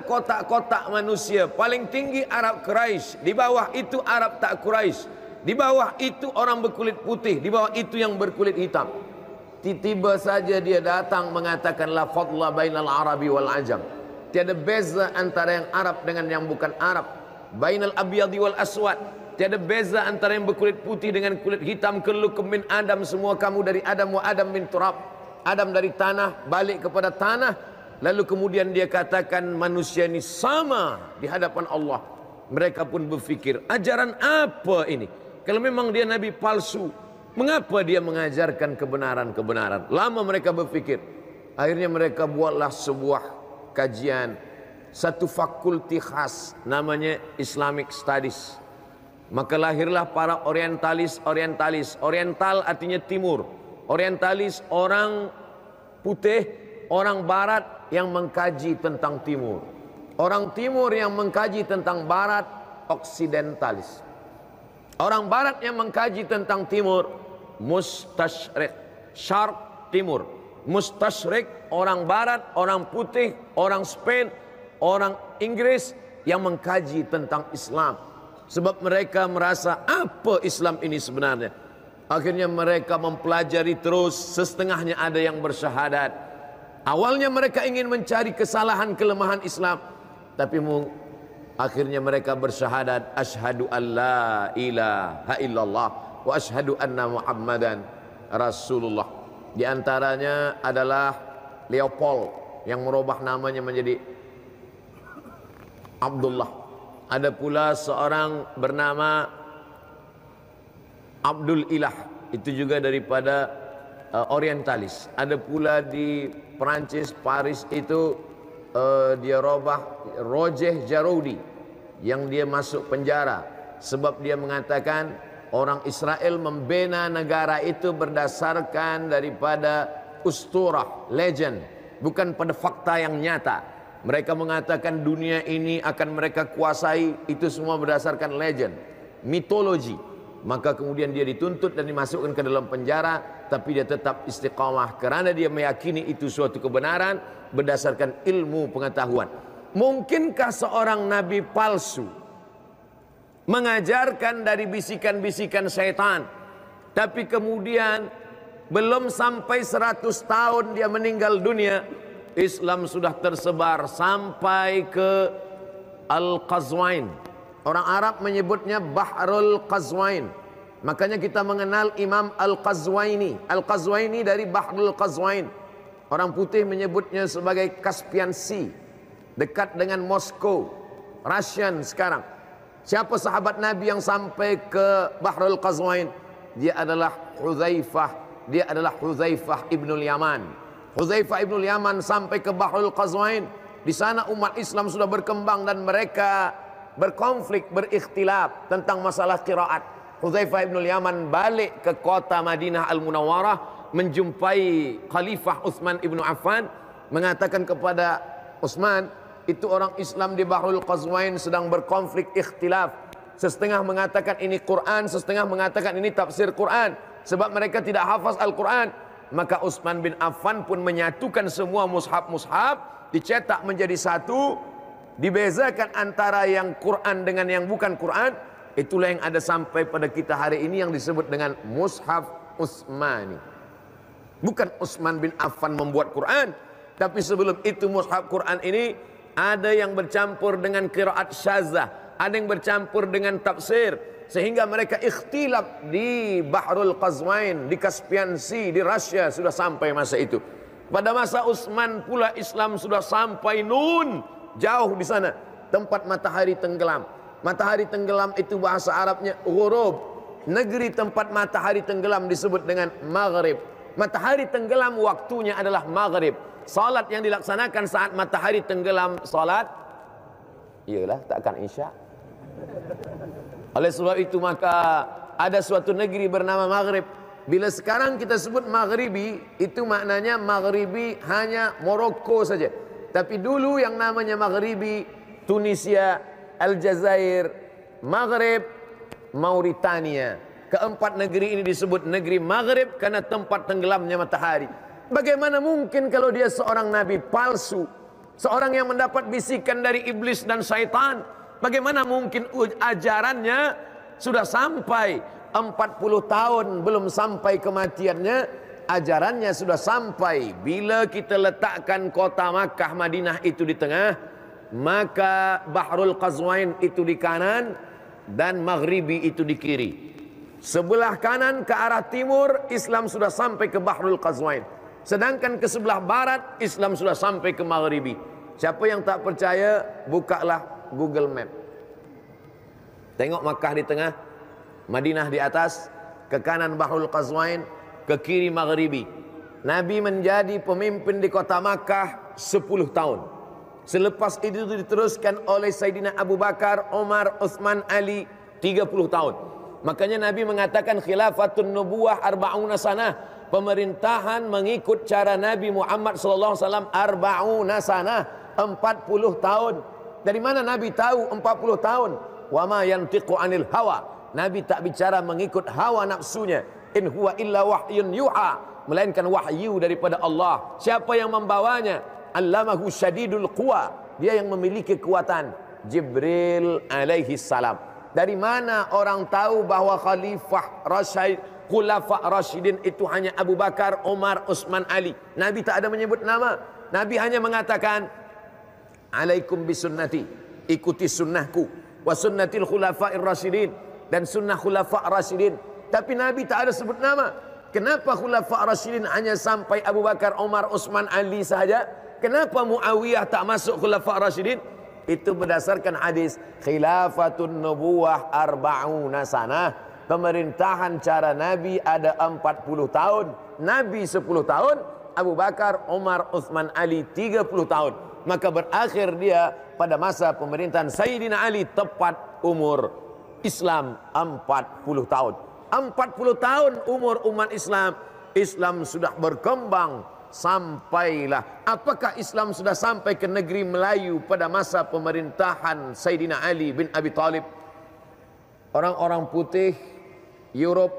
kotak-kotak manusia. Paling tinggi Arab Quraisy, di bawah itu Arab tak Quraisy, di bawah itu orang berkulit putih, di bawah itu yang berkulit hitam. Tiba-tiba saja dia datang mengatakan la fadla bainal arabi wal ajam. Tiada beza antara yang Arab dengan yang bukan Arab. Bainal abyadi wal aswad. Tiada beza antara yang berkulit putih dengan kulit hitam. Kullukum min Adam, semua kamu dari Adam, wa Adam min turab. Adam dari tanah, balik kepada tanah. Lalu kemudian dia katakan manusia ini sama di hadapan Allah. Mereka pun berfikir, ajaran apa ini? Kalau memang dia nabi palsu, mengapa dia mengajarkan kebenaran-kebenaran? Lama mereka berfikir. Akhirnya mereka buatlah sebuah kajian, satu fakulti khas namanya Islamic Studies. Maka lahirlah para orientalis. Oriental artinya timur. Orientalis orang putih, orang barat yang mengkaji tentang timur. Orang timur yang mengkaji tentang barat, oksidentalis. Orang barat yang mengkaji tentang timur, mustasyrik. Syarq, timur. Mustasyrik, orang barat, orang putih, orang Spain, orang Inggris yang mengkaji tentang Islam. Sebab mereka merasa apa Islam ini sebenarnya. Akhirnya mereka mempelajari terus, setengahnya ada yang bersyahadat. Awalnya mereka ingin mencari kesalahan kelemahan Islam, tapi akhirnya mereka bersyahadat, asyhadu an la ilaha illallah wa asyhadu anna Muhammadan Rasulullah. Di antaranya adalah Leopold yang merubah namanya menjadi Abdullah. Ada pula seorang bernama Abdul Ilah, itu juga daripada orientalis. Ada pula di Perancis, Paris itu dia robah Roger Jaroudi, yang dia masuk penjara sebab dia mengatakan orang Israel membina negara itu berdasarkan daripada usturah, legend, bukan pada fakta yang nyata. Mereka mengatakan dunia ini akan mereka kuasai, itu semua berdasarkan legend, mitologi. Maka kemudian dia dituntut dan dimasukkan ke dalam penjara, tapi dia tetap istiqamah kerana dia meyakini itu suatu kebenaran berdasarkan ilmu pengetahuan. Mungkinkah seorang nabi palsu mengajarkan dari bisikan-bisikan syaitan, tapi kemudian belum sampai 100 tahun dia meninggal dunia, Islam sudah tersebar sampai ke Al-Qazwain. Orang Arab menyebutnya Bahrul Qazwain. Makanya kita mengenal Imam Al-Qazwaini. Al-Qazwaini dari Bahrul Qazwain. Orang putih menyebutnya sebagai Caspian Sea, dekat dengan Moskow, Russian sekarang. Siapa sahabat Nabi yang sampai ke Bahrul Qazwain? Dia adalah Hudzaifah. Dia adalah Hudzaifah ibnul Yaman. Hudzaifah ibnul Yaman sampai ke Bahrul Qazwain. Di sana umat Islam sudah berkembang dan mereka berkonflik, berikhtilaf tentang masalah qiraat. Hudzaifah ibnul Yaman balik ke kota Madinah Al-Munawwarah, menjumpai Khalifah Utsman ibnu Affan, mengatakan kepada Utsman, itu orang Islam di Bahrul Qazwain sedang berkonflik, ikhtilaf. Setengah mengatakan ini Quran, setengah mengatakan ini tafsir Quran, sebab mereka tidak hafaz Al-Quran. Maka Utsman bin Affan pun menyatukan semua mushaf-mushaf, dicetak menjadi satu, dibezakan antara yang Quran dengan yang bukan Quran. Itulah yang ada sampai pada kita hari ini yang disebut dengan Mushaf Utsmani. Bukan Utsman bin Affan membuat Quran, tapi sebelum itu mushaf Quran ini ada yang bercampur dengan qiraat syazah, ada yang bercampur dengan tafsir, sehingga mereka ikhtilaf di Bahrul Qazwain, di Caspian Sea, di Rusia sudah sampai masa itu. Pada masa Utsman pula Islam sudah sampai Nun, jauh di sana, tempat matahari tenggelam. Matahari tenggelam itu bahasa Arabnya ghurub. Negeri tempat matahari tenggelam disebut dengan maghrib. Matahari tenggelam waktunya adalah maghrib. Salat yang dilaksanakan saat matahari tenggelam, salat iyalah takkan isya. Oleh sebab itu maka ada suatu negeri bernama Maghrib. Bila sekarang kita sebut Maghribi, itu maknanya Maghribi hanya Maroko saja. Tapi dulu yang namanya Maghribi, Tunisia, Aljazair, Maghrib, Mauritania. Keempat negeri ini disebut negeri Maghrib karena tempat tenggelamnya matahari. Bagaimana mungkin kalau dia seorang nabi palsu, Seorang yang mendapat bisikan dari iblis dan syaitan, bagaimana mungkin ajarannya sudah sampai 40 tahun belum sampai kematiannya, ajarannya sudah sampai. Bila kita letakkan kota Makkah Madinah itu di tengah, maka Bahrul Qazwain itu di kanan dan Maghribi itu di kiri. Sebelah kanan ke arah timur Islam sudah sampai ke Bahrul Qazwain, sedangkan ke sebelah barat Islam sudah sampai ke Maghribi. Siapa yang tak percaya, bukalah Google Map. Tengok Makkah di tengah, Madinah di atas, ke kanan Bahrul Qazwain, ke kiri Maghribi. Nabi menjadi pemimpin di kota Makkah 10 tahun. Selepas itu diteruskan oleh Sayyidina Abu Bakar, Umar, Uthman, Ali 30 tahun. Makanya Nabi mengatakan khilafatun nubuwah arba'una sanah. Pemerintahan mengikut cara Nabi Muhammad SAW arba'una sanah, 40 tahun. Dari mana Nabi tahu 40 tahun? Wa ma yantiqu anil hawa. Nabi tak bicara mengikut hawa nafsunya. In huwa illa wahyun yuha, melainkan wahyu daripada Allah. Siapa yang membawanya? Allamahu syadidul quwa, dia yang memiliki kekuatan. Jibril alaihi salam. Dari mana orang tahu bahwa khalifah Rasyid, khulafa Rasyidin itu hanya Abu Bakar, Umar, Utsman, Ali? Nabi tak ada menyebut nama. Nabi hanya mengatakan, alaikum bisunnati, ikuti sunnahku, wa sunnatil khulafa'ir rasyidin, dan sunnah khulafa' rasyidin. Tapi Nabi tak ada sebut nama. Kenapa khulafa' rasyidin hanya sampai Abu Bakar, Umar, Utsman, Ali sahaja? Kenapa Muawiyah tak masuk khulafa' rasyidin? Itu berdasarkan hadis khilafatun nubuwah arba'una sanah. Pemerintahan cara Nabi ada 40 tahun. Nabi 10 tahun, Abu Bakar, Umar, Utsman, Ali 30 tahun. Maka berakhir dia pada masa pemerintahan Sayyidina Ali tepat umur Islam 40 tahun. 40 tahun umur umat Islam. Islam sudah berkembang sampailah. Apakah Islam sudah sampai ke negeri Melayu pada masa pemerintahan Sayyidina Ali bin Abi Thalib? Orang-orang putih Europe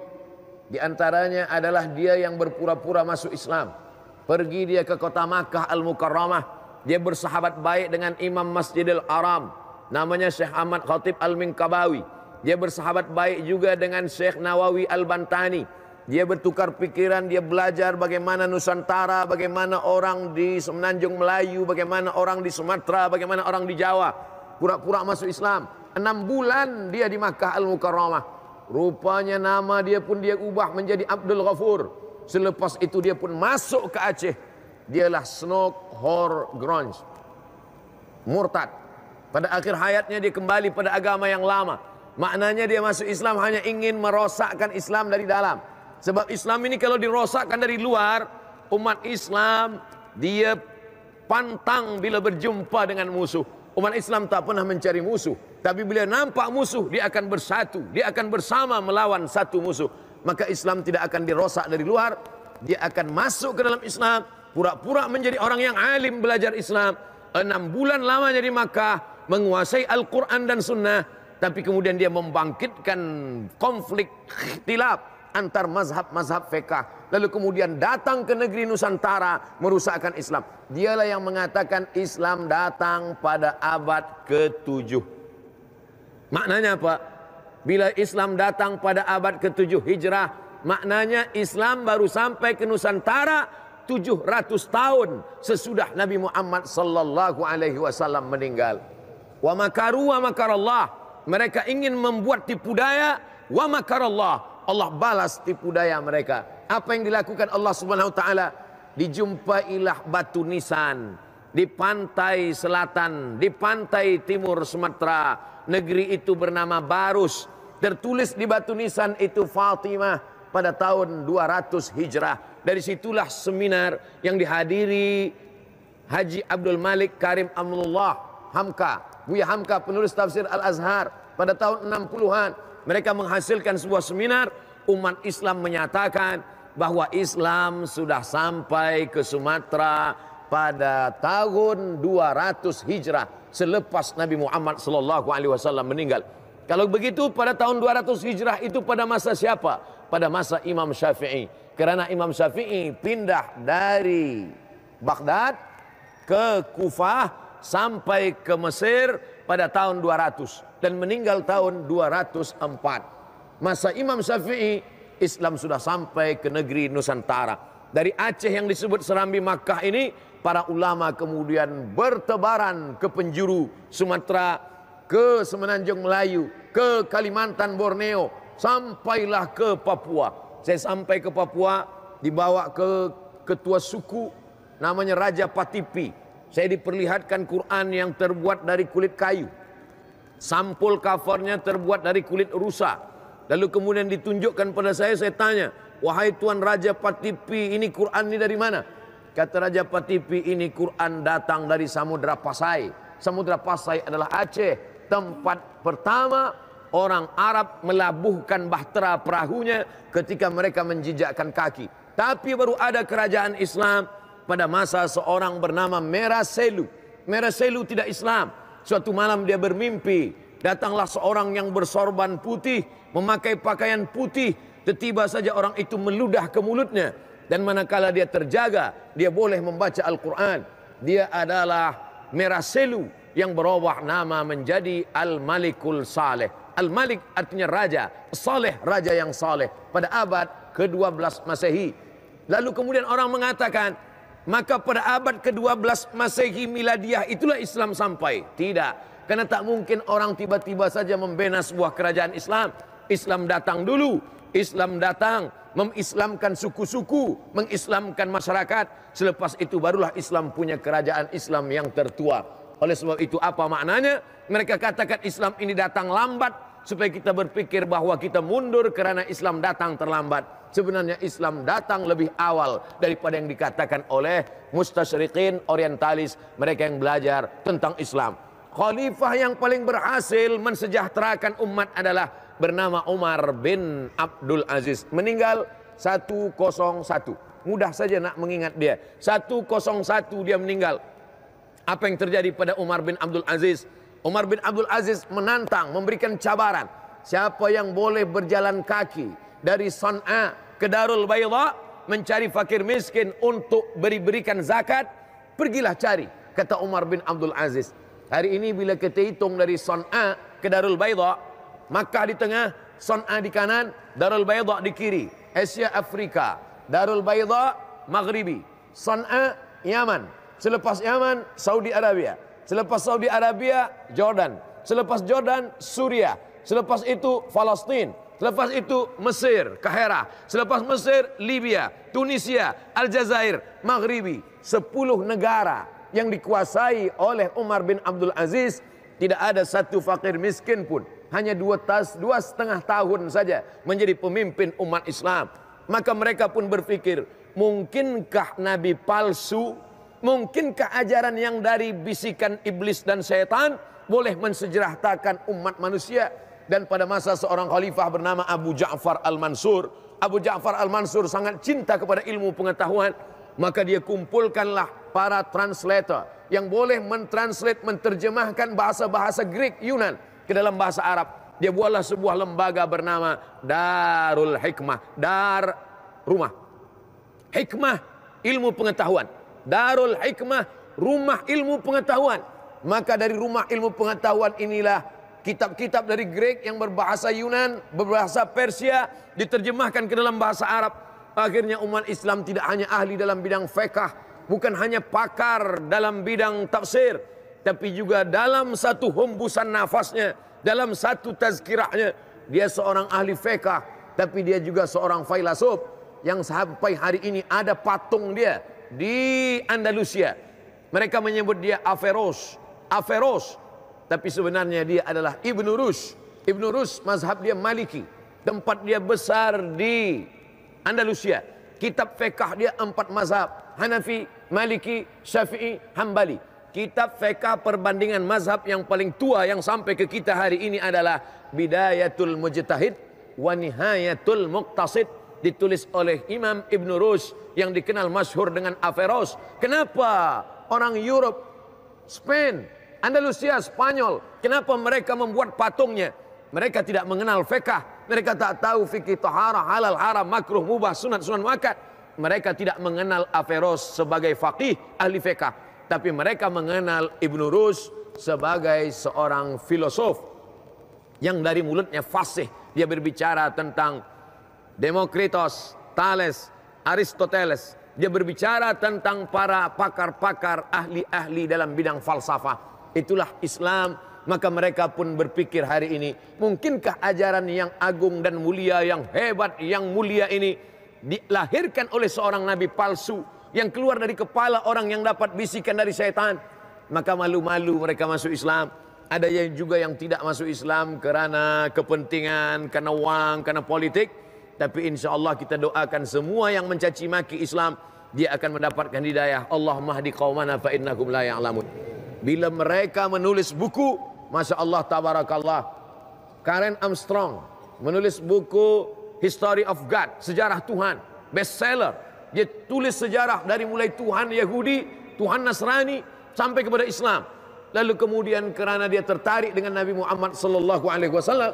diantaranya adalah dia yang berpura-pura masuk Islam. Pergi dia ke kota Makkah Al-Mukarramah. Dia bersahabat baik dengan Imam Masjidil Haram, namanya Syekh Ahmad Khatib Al-Minkabawi. Dia bersahabat baik juga dengan Syekh Nawawi Al-Bantani. Dia bertukar pikiran, dia belajar bagaimana Nusantara, bagaimana orang di Semenanjung Melayu, bagaimana orang di Sumatera, bagaimana orang di Jawa. Pura-pura masuk Islam. 6 bulan dia di Makkah Al-Mukarramah. Rupanya nama dia pun dia ubah menjadi Abdul Ghafur. Selepas itu dia pun masuk ke Aceh. Dialah Snok Hor Gronj, murtad. Pada akhir hayatnya dia kembali pada agama yang lama. Maknanya dia masuk Islam hanya ingin merosakkan Islam dari dalam. Sebab Islam ini kalau dirosakkan dari luar, umat Islam dia pantang bila berjumpa dengan musuh. Umat Islam tak pernah mencari musuh, tapi bila nampak musuh dia akan bersatu, dia akan bersama melawan satu musuh. Maka Islam tidak akan dirosak dari luar, dia akan masuk ke dalam Islam, pura-pura menjadi orang yang alim belajar Islam. 6 bulan lamanya di Makkah, menguasai Al-Quran dan Sunnah. Tapi kemudian dia membangkitkan konflik ikhtilaf antar mazhab-mazhab fiqh. Lalu kemudian datang ke negeri Nusantara merusakkan Islam. Dialah yang mengatakan Islam datang pada abad ke-7. Maknanya apa? Bila Islam datang pada abad ke-7 Hijrah, maknanya Islam baru sampai ke Nusantara 700 tahun sesudah Nabi Muhammad sallallahu alaihi wasallam meninggal. Wa makaru wa makarallah. Mereka ingin membuat tipu daya, wa makarallah. Allah balas tipu daya mereka. Apa yang dilakukan Allah Subhanahu wa taala? Dijumpailah batu nisan di pantai selatan, di pantai timur Sumatera. Negeri itu bernama Barus. Tertulis di batu nisan itu Fatimah pada tahun 200 Hijrah. Dari situlah seminar yang dihadiri Haji Abdul Malik Karim Amrullah Hamka, Buya Hamka, penulis tafsir Al-Azhar pada tahun 60-an. Mereka menghasilkan sebuah seminar. Umat Islam menyatakan bahwa Islam sudah sampai ke Sumatera pada tahun 200 Hijrah selepas Nabi Muhammad SAW meninggal. Kalau begitu pada tahun 200 Hijrah itu pada masa siapa? Pada masa Imam Syafi'i. Karena Imam Syafi'i pindah dari Baghdad ke Kufah sampai ke Mesir pada tahun 200 dan meninggal tahun 204. Masa Imam Syafi'i, Islam sudah sampai ke negeri Nusantara. Dari Aceh yang disebut Serambi Makkah ini, para ulama kemudian bertebaran ke penjuru Sumatera, ke Semenanjung Melayu, ke Kalimantan, Borneo, sampailah ke Papua. Saya sampai ke Papua, dibawa ke ketua suku namanya Raja Patipi. Saya diperlihatkan Quran yang terbuat dari kulit kayu. Sampul covernya terbuat dari kulit rusa. Lalu kemudian ditunjukkan pada saya tanya, "Wahai Tuan Raja Patipi, ini Quran ini dari mana?" Kata Raja Patipi, "Ini Quran datang dari Samudra Pasai." Samudra Pasai adalah Aceh, tempat pertama orang Arab melabuhkan bahtera perahunya ketika mereka menjijakkan kaki. Tapi baru ada kerajaan Islam pada masa seorang bernama Meraselu. Meraselu tidak Islam. Suatu malam dia bermimpi, datanglah seorang yang bersorban putih, memakai pakaian putih. Tiba-tiba saja orang itu meludah ke mulutnya. Dan manakala dia terjaga, dia boleh membaca Al-Quran. Dia adalah Meraselu yang berubah nama menjadi Al-Malikul Saleh. Al-Malik artinya raja, Saleh raja yang saleh pada abad ke-12 Masehi. Lalu kemudian orang mengatakan, maka pada abad ke-12 Masehi Miladiah itulah Islam sampai. Tidak, karena tak mungkin orang tiba-tiba saja membina sebuah kerajaan Islam. Islam datang dulu, Islam datang mengislamkan suku-suku, mengislamkan masyarakat. Selepas itu barulah Islam punya kerajaan Islam yang tertua. Oleh sebab itu apa maknanya? Mereka katakan Islam ini datang lambat, supaya kita berpikir bahwa kita mundur karena Islam datang terlambat. Sebenarnya Islam datang lebih awal daripada yang dikatakan oleh mustasyriqin orientalis, mereka yang belajar tentang Islam. Khalifah yang paling berhasil mensejahterakan umat adalah bernama Umar bin Abdul Aziz. Meninggal 101. Mudah saja nak mengingat dia. 101 dia meninggal. Apa yang terjadi pada Umar bin Abdul Aziz? Umar bin Abdul Aziz menantang, memberikan cabaran. Siapa yang boleh berjalan kaki dari San'a ke Darul Bayda mencari fakir miskin untuk berikan zakat, pergilah cari, kata Umar bin Abdul Aziz. Hari ini bila kita hitung dari San'a ke Darul Bayda, Makkah di tengah, San'a di kanan, Darul Bayda di kiri. Asia Afrika, Darul Bayda Maghribi, San'a Yaman. Selepas Yaman, Saudi Arabia. Selepas Saudi Arabia, Jordan. Selepas Jordan, Suriah. Selepas itu, Palestin. Selepas itu, Mesir, Kahirah. Selepas Mesir, Libya, Tunisia, Aljazair, Maghribi. 10 negara yang dikuasai oleh Umar bin Abdul Aziz. Tidak ada satu fakir miskin pun. Hanya 2,5 tahun saja menjadi pemimpin umat Islam. Maka mereka pun berpikir, mungkinkah Nabi palsu? Mungkinkah ajaran yang dari bisikan iblis dan syaitan boleh mensejahterakan umat manusia? Dan pada masa seorang khalifah bernama Abu Ja'far Al-Mansur, Abu Ja'far Al-Mansur sangat cinta kepada ilmu pengetahuan. Maka dia kumpulkanlah para translator yang boleh mentranslate, menerjemahkan bahasa-bahasa Greek, Yunan ke dalam bahasa Arab. Dia buatlah sebuah lembaga bernama Darul Hikmah. Dar, rumah. Hikmah, ilmu pengetahuan. Darul Hikmah, rumah ilmu pengetahuan. Maka dari rumah ilmu pengetahuan inilah kitab-kitab dari Greek yang berbahasa Yunan, berbahasa Persia diterjemahkan ke dalam bahasa Arab. Akhirnya umat Islam tidak hanya ahli dalam bidang fiqh, bukan hanya pakar dalam bidang tafsir, tapi juga dalam satu hembusan nafasnya, dalam satu tazkirahnya, dia seorang ahli fiqh, tapi dia juga seorang filsuf yang sampai hari ini ada patung dia di Andalusia. Mereka menyebut dia Averroes, tapi sebenarnya dia adalah Ibnu Rushd. Ibnu Rushd mazhab dia Maliki. Tempat dia besar di Andalusia. Kitab fiqh dia 4 mazhab: Hanafi, Maliki, Syafi'i, Hambali. Kitab fiqh perbandingan mazhab yang paling tua yang sampai ke kita hari ini adalah Bidayatul Mujtahid wa Nihayatul Muqtasid, ditulis oleh Imam Ibn Rushd yang dikenal masyhur dengan Averroes. Kenapa orang Europe, Spain, Andalusia, Spanyol, kenapa mereka membuat patungnya? Mereka tidak mengenal fiqh. Mereka tak tahu fikih taharah, halal, haram, makruh, mubah, sunat, sunan muakkad. Mereka tidak mengenal Averroes sebagai faqih, ahli fiqh. tapi mereka mengenal Ibn Rushd sebagai seorang filosof yang dari mulutnya fasih. Dia berbicara tentang Demokritos, Thales, Aristoteles. Dia berbicara tentang para pakar-pakar, ahli-ahli dalam bidang falsafah. Itulah Islam. Maka mereka pun berpikir hari ini, mungkinkah ajaran yang agung dan mulia, yang hebat, yang mulia ini dilahirkan oleh seorang nabi palsu yang keluar dari kepala orang yang dapat bisikan dari syaitan? Maka malu-malu mereka masuk Islam. Ada yang juga yang tidak masuk Islam karena kepentingan, karena uang, karena politik. Tapi insya Allah kita doakan semua yang mencaci maki Islam, dia akan mendapatkan hidayah. Allahumma hdi qaumana fa innahum la ya'lamun. Bila mereka menulis buku, Masya Allah, tabarakallah, Karen Armstrong menulis buku History of God, sejarah Tuhan, bestseller. Dia tulis sejarah dari mulai Tuhan Yahudi, Tuhan Nasrani, sampai kepada Islam. Lalu kemudian karena dia tertarik dengan Nabi Muhammad sallallahu alaihi wasallam,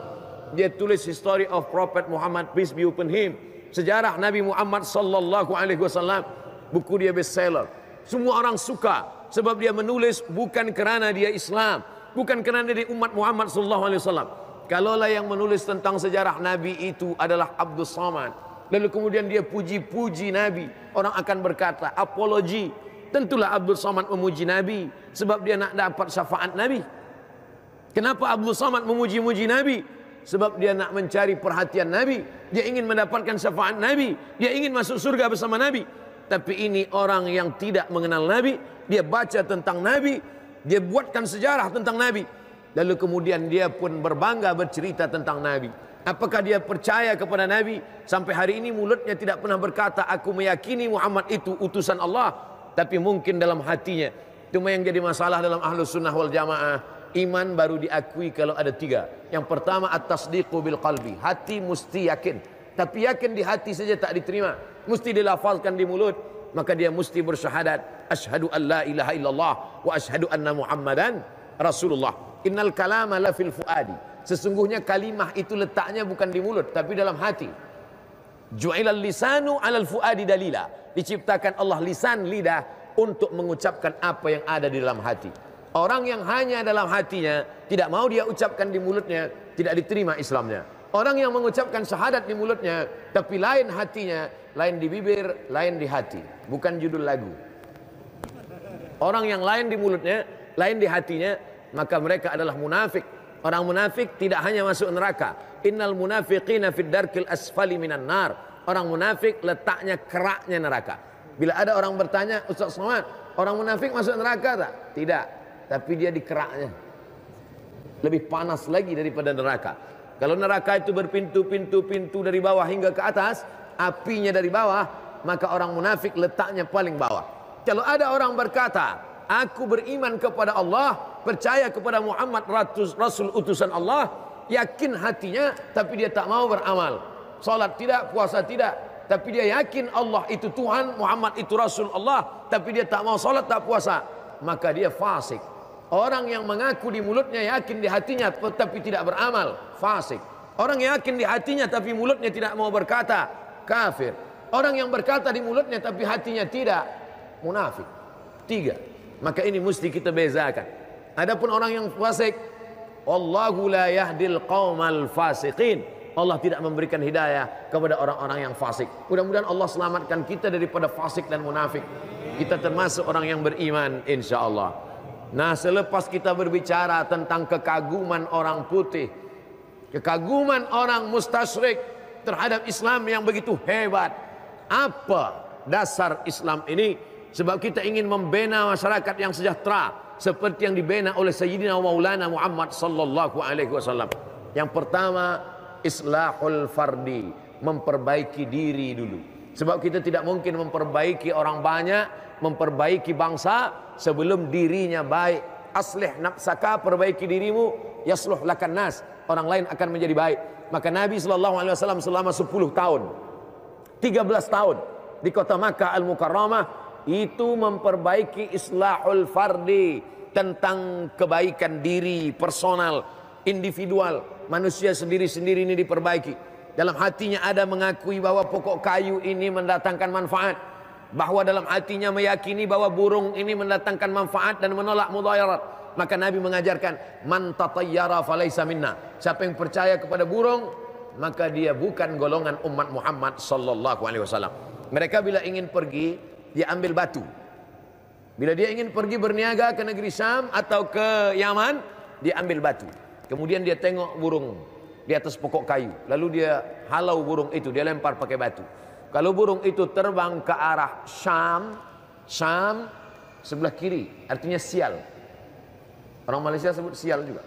dia tulis History of Prophet Muhammad, peace be upon him, sejarah Nabi Muhammad sallallahu alaihi wasallam. Buku dia bestseller. Semua orang suka sebab dia menulis bukan kerana dia Islam, bukan kerana dia umat Muhammad sallallahu alaihi wasallam. Kalaulah yang menulis tentang sejarah Nabi itu adalah Abdul Samad, lalu kemudian dia puji-puji Nabi, orang akan berkata apologi. Tentulah Abdul Samad memuji Nabi sebab dia nak dapat syafaat Nabi. Kenapa Abdul Samad memuji-muji Nabi? Sebab dia nak mencari perhatian Nabi, dia ingin mendapatkan syafaat Nabi, dia ingin masuk surga bersama Nabi. Tapi ini orang yang tidak mengenal Nabi, dia baca tentang Nabi, dia buatkan sejarah tentang Nabi, lalu kemudian dia pun berbangga bercerita tentang Nabi. Apakah dia percaya kepada Nabi? Sampai hari ini mulutnya tidak pernah berkata aku meyakini Muhammad itu utusan Allah, tapi mungkin dalam hatinya. Cuma yang jadi masalah dalam Ahlus Sunnah wal Jamaah, iman baru diakui kalau ada tiga. Yang pertama at-tasdiqu bil qalbi, hati mesti yakin. Tapi yakin di hati saja tak diterima, mesti dilafalkan di mulut. Maka dia mesti bersyahadat asyhadu an la ilaha illallah wa asyhadu anna Muhammadan Rasulullah. Innal kalama la fil fuadi, sesungguhnya kalimah itu letaknya bukan di mulut tapi dalam hati. Ju'ilal lisanu 'alal fuadi dalila, diciptakan Allah lisan, lidah, untuk mengucapkan apa yang ada di dalam hati. Orang yang hanya dalam hatinya, tidak mau dia ucapkan di mulutnya, tidak diterima Islamnya. Orang yang mengucapkan syahadat di mulutnya, tapi lain hatinya, lain di bibir, lain di hati. Bukan judul lagu. Orang yang lain di mulutnya, lain di hatinya, maka mereka adalah munafik. Orang munafik tidak hanya masuk neraka. Innal munafiqina fid darkil asfali minan nar. Orang munafik letaknya keraknya neraka. Bila ada orang bertanya, Ustaz Somad, orang munafik masuk neraka tak? Tidak, tapi dia di keraknya. Lebih panas lagi daripada neraka. Kalau neraka itu berpintu-pintu dari bawah hingga ke atas, apinya dari bawah, maka orang munafik letaknya paling bawah. Kalau ada orang berkata, aku beriman kepada Allah, percaya kepada Muhammad Rasul utusan Allah, yakin hatinya, tapi dia tak mau beramal. Salat tidak, puasa tidak, tapi dia yakin Allah itu Tuhan, Muhammad itu Rasul Allah, tapi dia tak mau salat, tak puasa, maka dia fasik. Orang yang mengaku di mulutnya, yakin di hatinya, tapi tidak beramal, fasik. Orang yang yakin di hatinya tapi mulutnya tidak mau berkata, kafir. Orang yang berkata di mulutnya tapi hatinya tidak, munafik. Tiga. Maka ini mesti kita bezakan. Adapun orang yang fasik, Wallahu la yahdil qaumal fasiqin. Allah tidak memberikan hidayah kepada orang-orang yang fasik. Mudah-mudahan Allah selamatkan kita daripada fasik dan munafik. Kita termasuk orang yang beriman insyaallah. Nah, selepas kita berbicara tentang kekaguman orang putih, kekaguman orang mustasyrik terhadap Islam yang begitu hebat, apa dasar Islam ini? Sebab kita ingin membina masyarakat yang sejahtera seperti yang dibina oleh Sayyidina Maulana Muhammad sallallahu alaihi wasallam. Yang pertama, islahul fardi, memperbaiki diri dulu. Sebab kita tidak mungkin memperbaiki orang banyak, memperbaiki bangsa sebelum dirinya baik. Aslih nafsaka, perbaiki dirimu, yasluh lakan nas, orang lain akan menjadi baik. Maka Nabi sallallahu alaihi wasallam selama 10 tahun, 13 tahun di kota Makkah Al-Mukarramah itu memperbaiki islahul fardi, tentang kebaikan diri personal, individual, manusia sendiri-sendiri ini diperbaiki. Dalam hatinya ada mengakui bahwa pokok kayu ini mendatangkan manfaat. bahwa dalam hatinya meyakini bahwa burung ini mendatangkan manfaat dan menolak mudayarat, maka Nabi mengajarkan man tatayyara falaysa minna. Siapa yang percaya kepada burung, maka dia bukan golongan umat Muhammad sallallahu alaihi wasallam. Mereka bila ingin pergi, dia ambil batu. Bila dia ingin pergi berniaga ke negeri Syam atau ke Yaman, dia ambil batu. Kemudian dia tengok burung di atas pokok kayu, lalu dia halau burung itu, dia lempar pakai batu. Kalau burung itu terbang ke arah Syam, Syam sebelah kiri, artinya sial. Orang Malaysia sebut sial juga,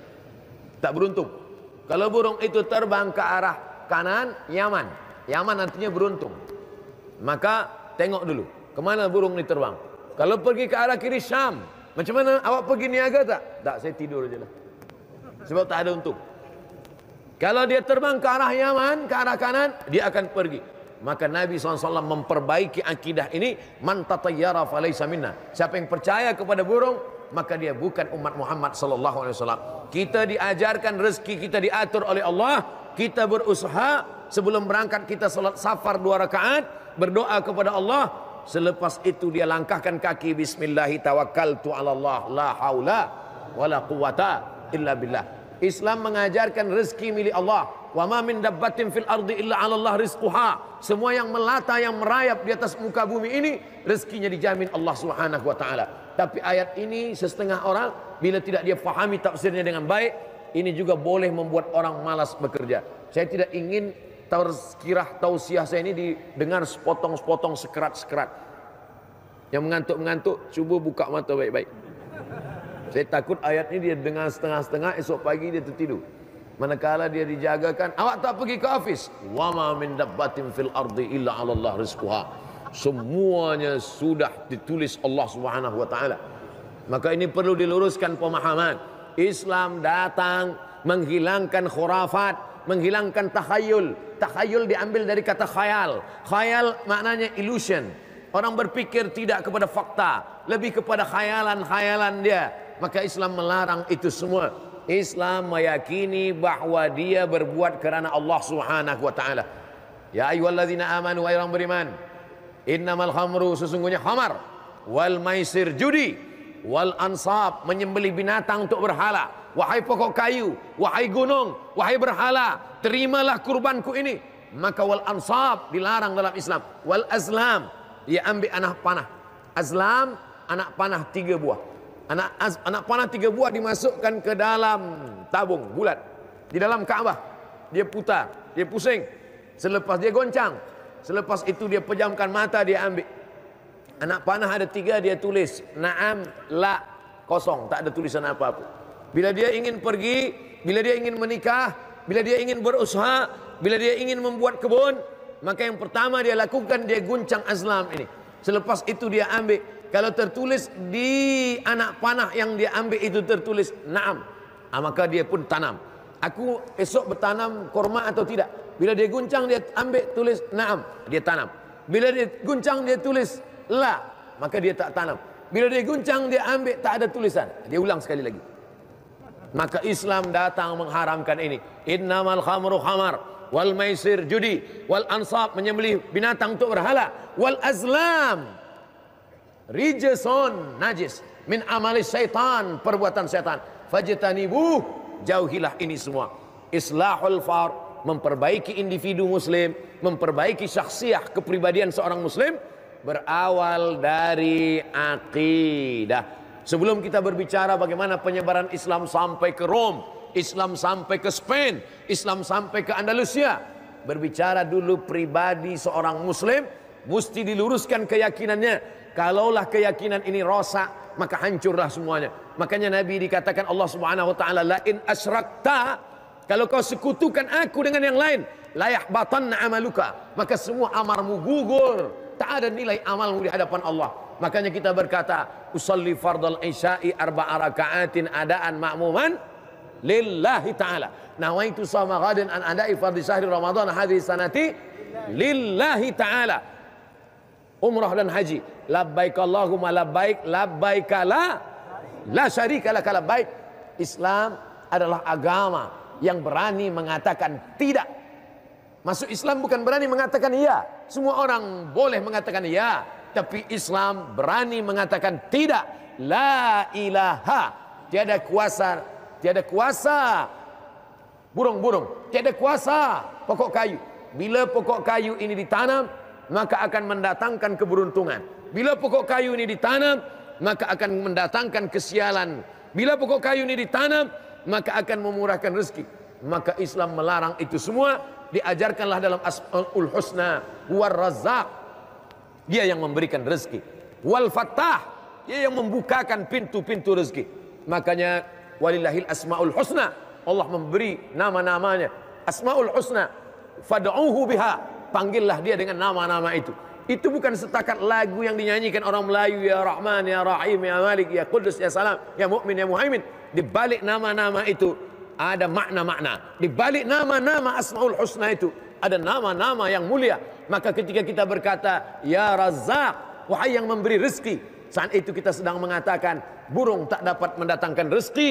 tak beruntung. Kalau burung itu terbang ke arah kanan, Yaman, Yaman artinya beruntung. Maka tengok dulu, kemana burung ini terbang. Kalau pergi ke arah kiri, Syam. Macam mana, awak pergi niaga tak? Tak, saya tidur je lah, sebab tak ada untung. Kalau dia terbang ke arah Yaman, ke arah kanan, dia akan pergi. Maka Nabi SAW memperbaiki akidah ini, man tatayyara falaysa minna. Siapa yang percaya kepada burung, maka dia bukan umat Muhammad SAW. Kita diajarkan, rezeki kita diatur oleh Allah. Kita berusaha, sebelum berangkat kita salat safar 2 rakaat, berdoa kepada Allah. Selepas itu dia langkahkan kaki, bismillahi tawakkaltu ala Allah, la haula wala quwata illa billah. Islam mengajarkan rezeki milik Allah. Wa ma min dabbatin fil ardi illa 'ala Allah rizquha. Semua yang melata, yang merayap di atas muka bumi ini, rezekinya dijamin Allah Subhanahu wa taala. Tapi ayat ini setengah orang bila tidak dia fahami tafsirnya dengan baik, ini juga boleh membuat orang malas bekerja. Saya tidak ingin tazkirah tausiah saya ini didengar sepotong-sepotong, sekerat-sekerat. Yang mengantuk-mengantuk, cuba buka mata baik-baik. Saya takut ayat ini dia dengar setengah-setengah, esok pagi dia tertidur. Manakala dia dijagakan, awak tak pergi ke office. Wa ma min dabbatin fil ardi illa 'ala Allah rizquha. Semuanya sudah ditulis Allah Subhanahu wa taala. Maka ini perlu diluruskan pemahaman. Islam datang menghilangkan khurafat, menghilangkan takhayul. Takhayul diambil dari kata khayal. Khayal maknanya illusion. Orang berpikir tidak kepada fakta, lebih kepada khayalan-khayalan dia. Maka Islam melarang itu semua. Islam meyakini bahwa dia berbuat kerana Allah Subhanahu wa taala. Ya ayyuhallazina amanu, wahai orang beriman, innamal khamru, sesungguhnya khamar, wal maisir, judi, wal ansab, menyembelih binatang untuk berhala. Wahai pokok kayu, wahai gunung, wahai berhala, terimalah kurbanku ini. Maka wal ansab dilarang dalam Islam. Wal azlam, dia ambil anak panah. Azlam, anak panah 3 buah. Anak panah 3 buah dimasukkan ke dalam tabung bulat di dalam Kaabah. Dia putar, dia pusing. Selepas dia goncang, selepas itu dia pejamkan mata, dia ambil. Anak panah ada 3, dia tulis na'am, la, kosong, tak ada tulisan apa-apa. Bila dia ingin pergi, bila dia ingin menikah, bila dia ingin berusaha, bila dia ingin membuat kebun, maka yang pertama dia lakukan, dia guncang azlam ini. Selepas itu dia ambil. Kalau tertulis di anak panah yang dia ambil itu tertulis na'am, maka dia pun tanam. Aku esok bertanam korma atau tidak? Bila dia guncang, dia ambil tulis na'am, dia tanam. Bila dia guncang, dia tulis la, maka dia tak tanam. Bila dia guncang, dia ambil, tak ada tulisan, dia ulang sekali lagi. Maka Islam datang mengharamkan ini. Innamal khamru khamar, wal maisir judi, wal ansab, menyembelih binatang untuk berhala, wal azlam, rijsun, najis, min amali syaitan, perbuatan syaitan. Fajtanibuh, jauhilah ini semua. Islahul far, memperbaiki individu muslim, memperbaiki syakhsiah kepribadian seorang muslim, berawal dari akidah. Sebelum kita berbicara bagaimana penyebaran Islam sampai ke Rom, Islam sampai ke Spain, Islam sampai ke Andalusia, berbicara dulu pribadi seorang muslim, mesti diluruskan keyakinannya. Kalaulah keyakinan ini rosak, maka hancurlah semuanya. Makanya Nabi dikatakan Allah Subhanahu wa taala, la in asyrakta, kalau kau sekutukan aku dengan yang lain, la yahbatanna amaluka, maka semua amalmu gugur, tak ada nilai amalmu di hadapan Allah. Makanya kita berkata, usalli fardal isya'i 4 raka'atin adaan ma'muman lillahi ta'ala. Nawaitu sama ghadin an ada'i fardhi syahri Ramadan hadhihi sanati lillahi ta'ala. Umrah dan haji, labbaik Allahumma labbaik, labbaik la syarika laka labbaik. Islam adalah agama yang berani mengatakan tidak. Masuk Islam bukan berani mengatakan iya. Semua orang boleh mengatakan iya. Tapi Islam berani mengatakan tidak. La ilaha, tiada kuasa, tiada kuasa burung-burung, tiada kuasa pokok kayu. Bila pokok kayu ini ditanam, maka akan mendatangkan keberuntungan. Bila pokok kayu ini ditanam, maka akan mendatangkan kesialan. Bila pokok kayu ini ditanam, maka akan memurahkan rezeki. Maka Islam melarang itu semua. Diajarkanlah dalam Asmaul Husna, War Razzaq, dia yang memberikan rezeki. Wal Fattah, dia yang membukakan pintu-pintu rezeki. Makanya walillahil asmaul husna, Allah memberi nama-namanya Asmaul Husna, fad'uhu biha, panggillah dia dengan nama-nama itu. Itu bukan setakat lagu yang dinyanyikan orang Melayu, ya Rahman, ya Rahim, ya Malik, ya Qudus, ya Salam, ya Mu'min, ya Muhaimin. Di balik nama-nama itu ada makna-makna. Di balik nama-nama Asmaul Husna itu ada nama-nama yang mulia. Maka ketika kita berkata ya Razzaq, wahai yang memberi rezeki, saat itu kita sedang mengatakan burung tak dapat mendatangkan rezeki,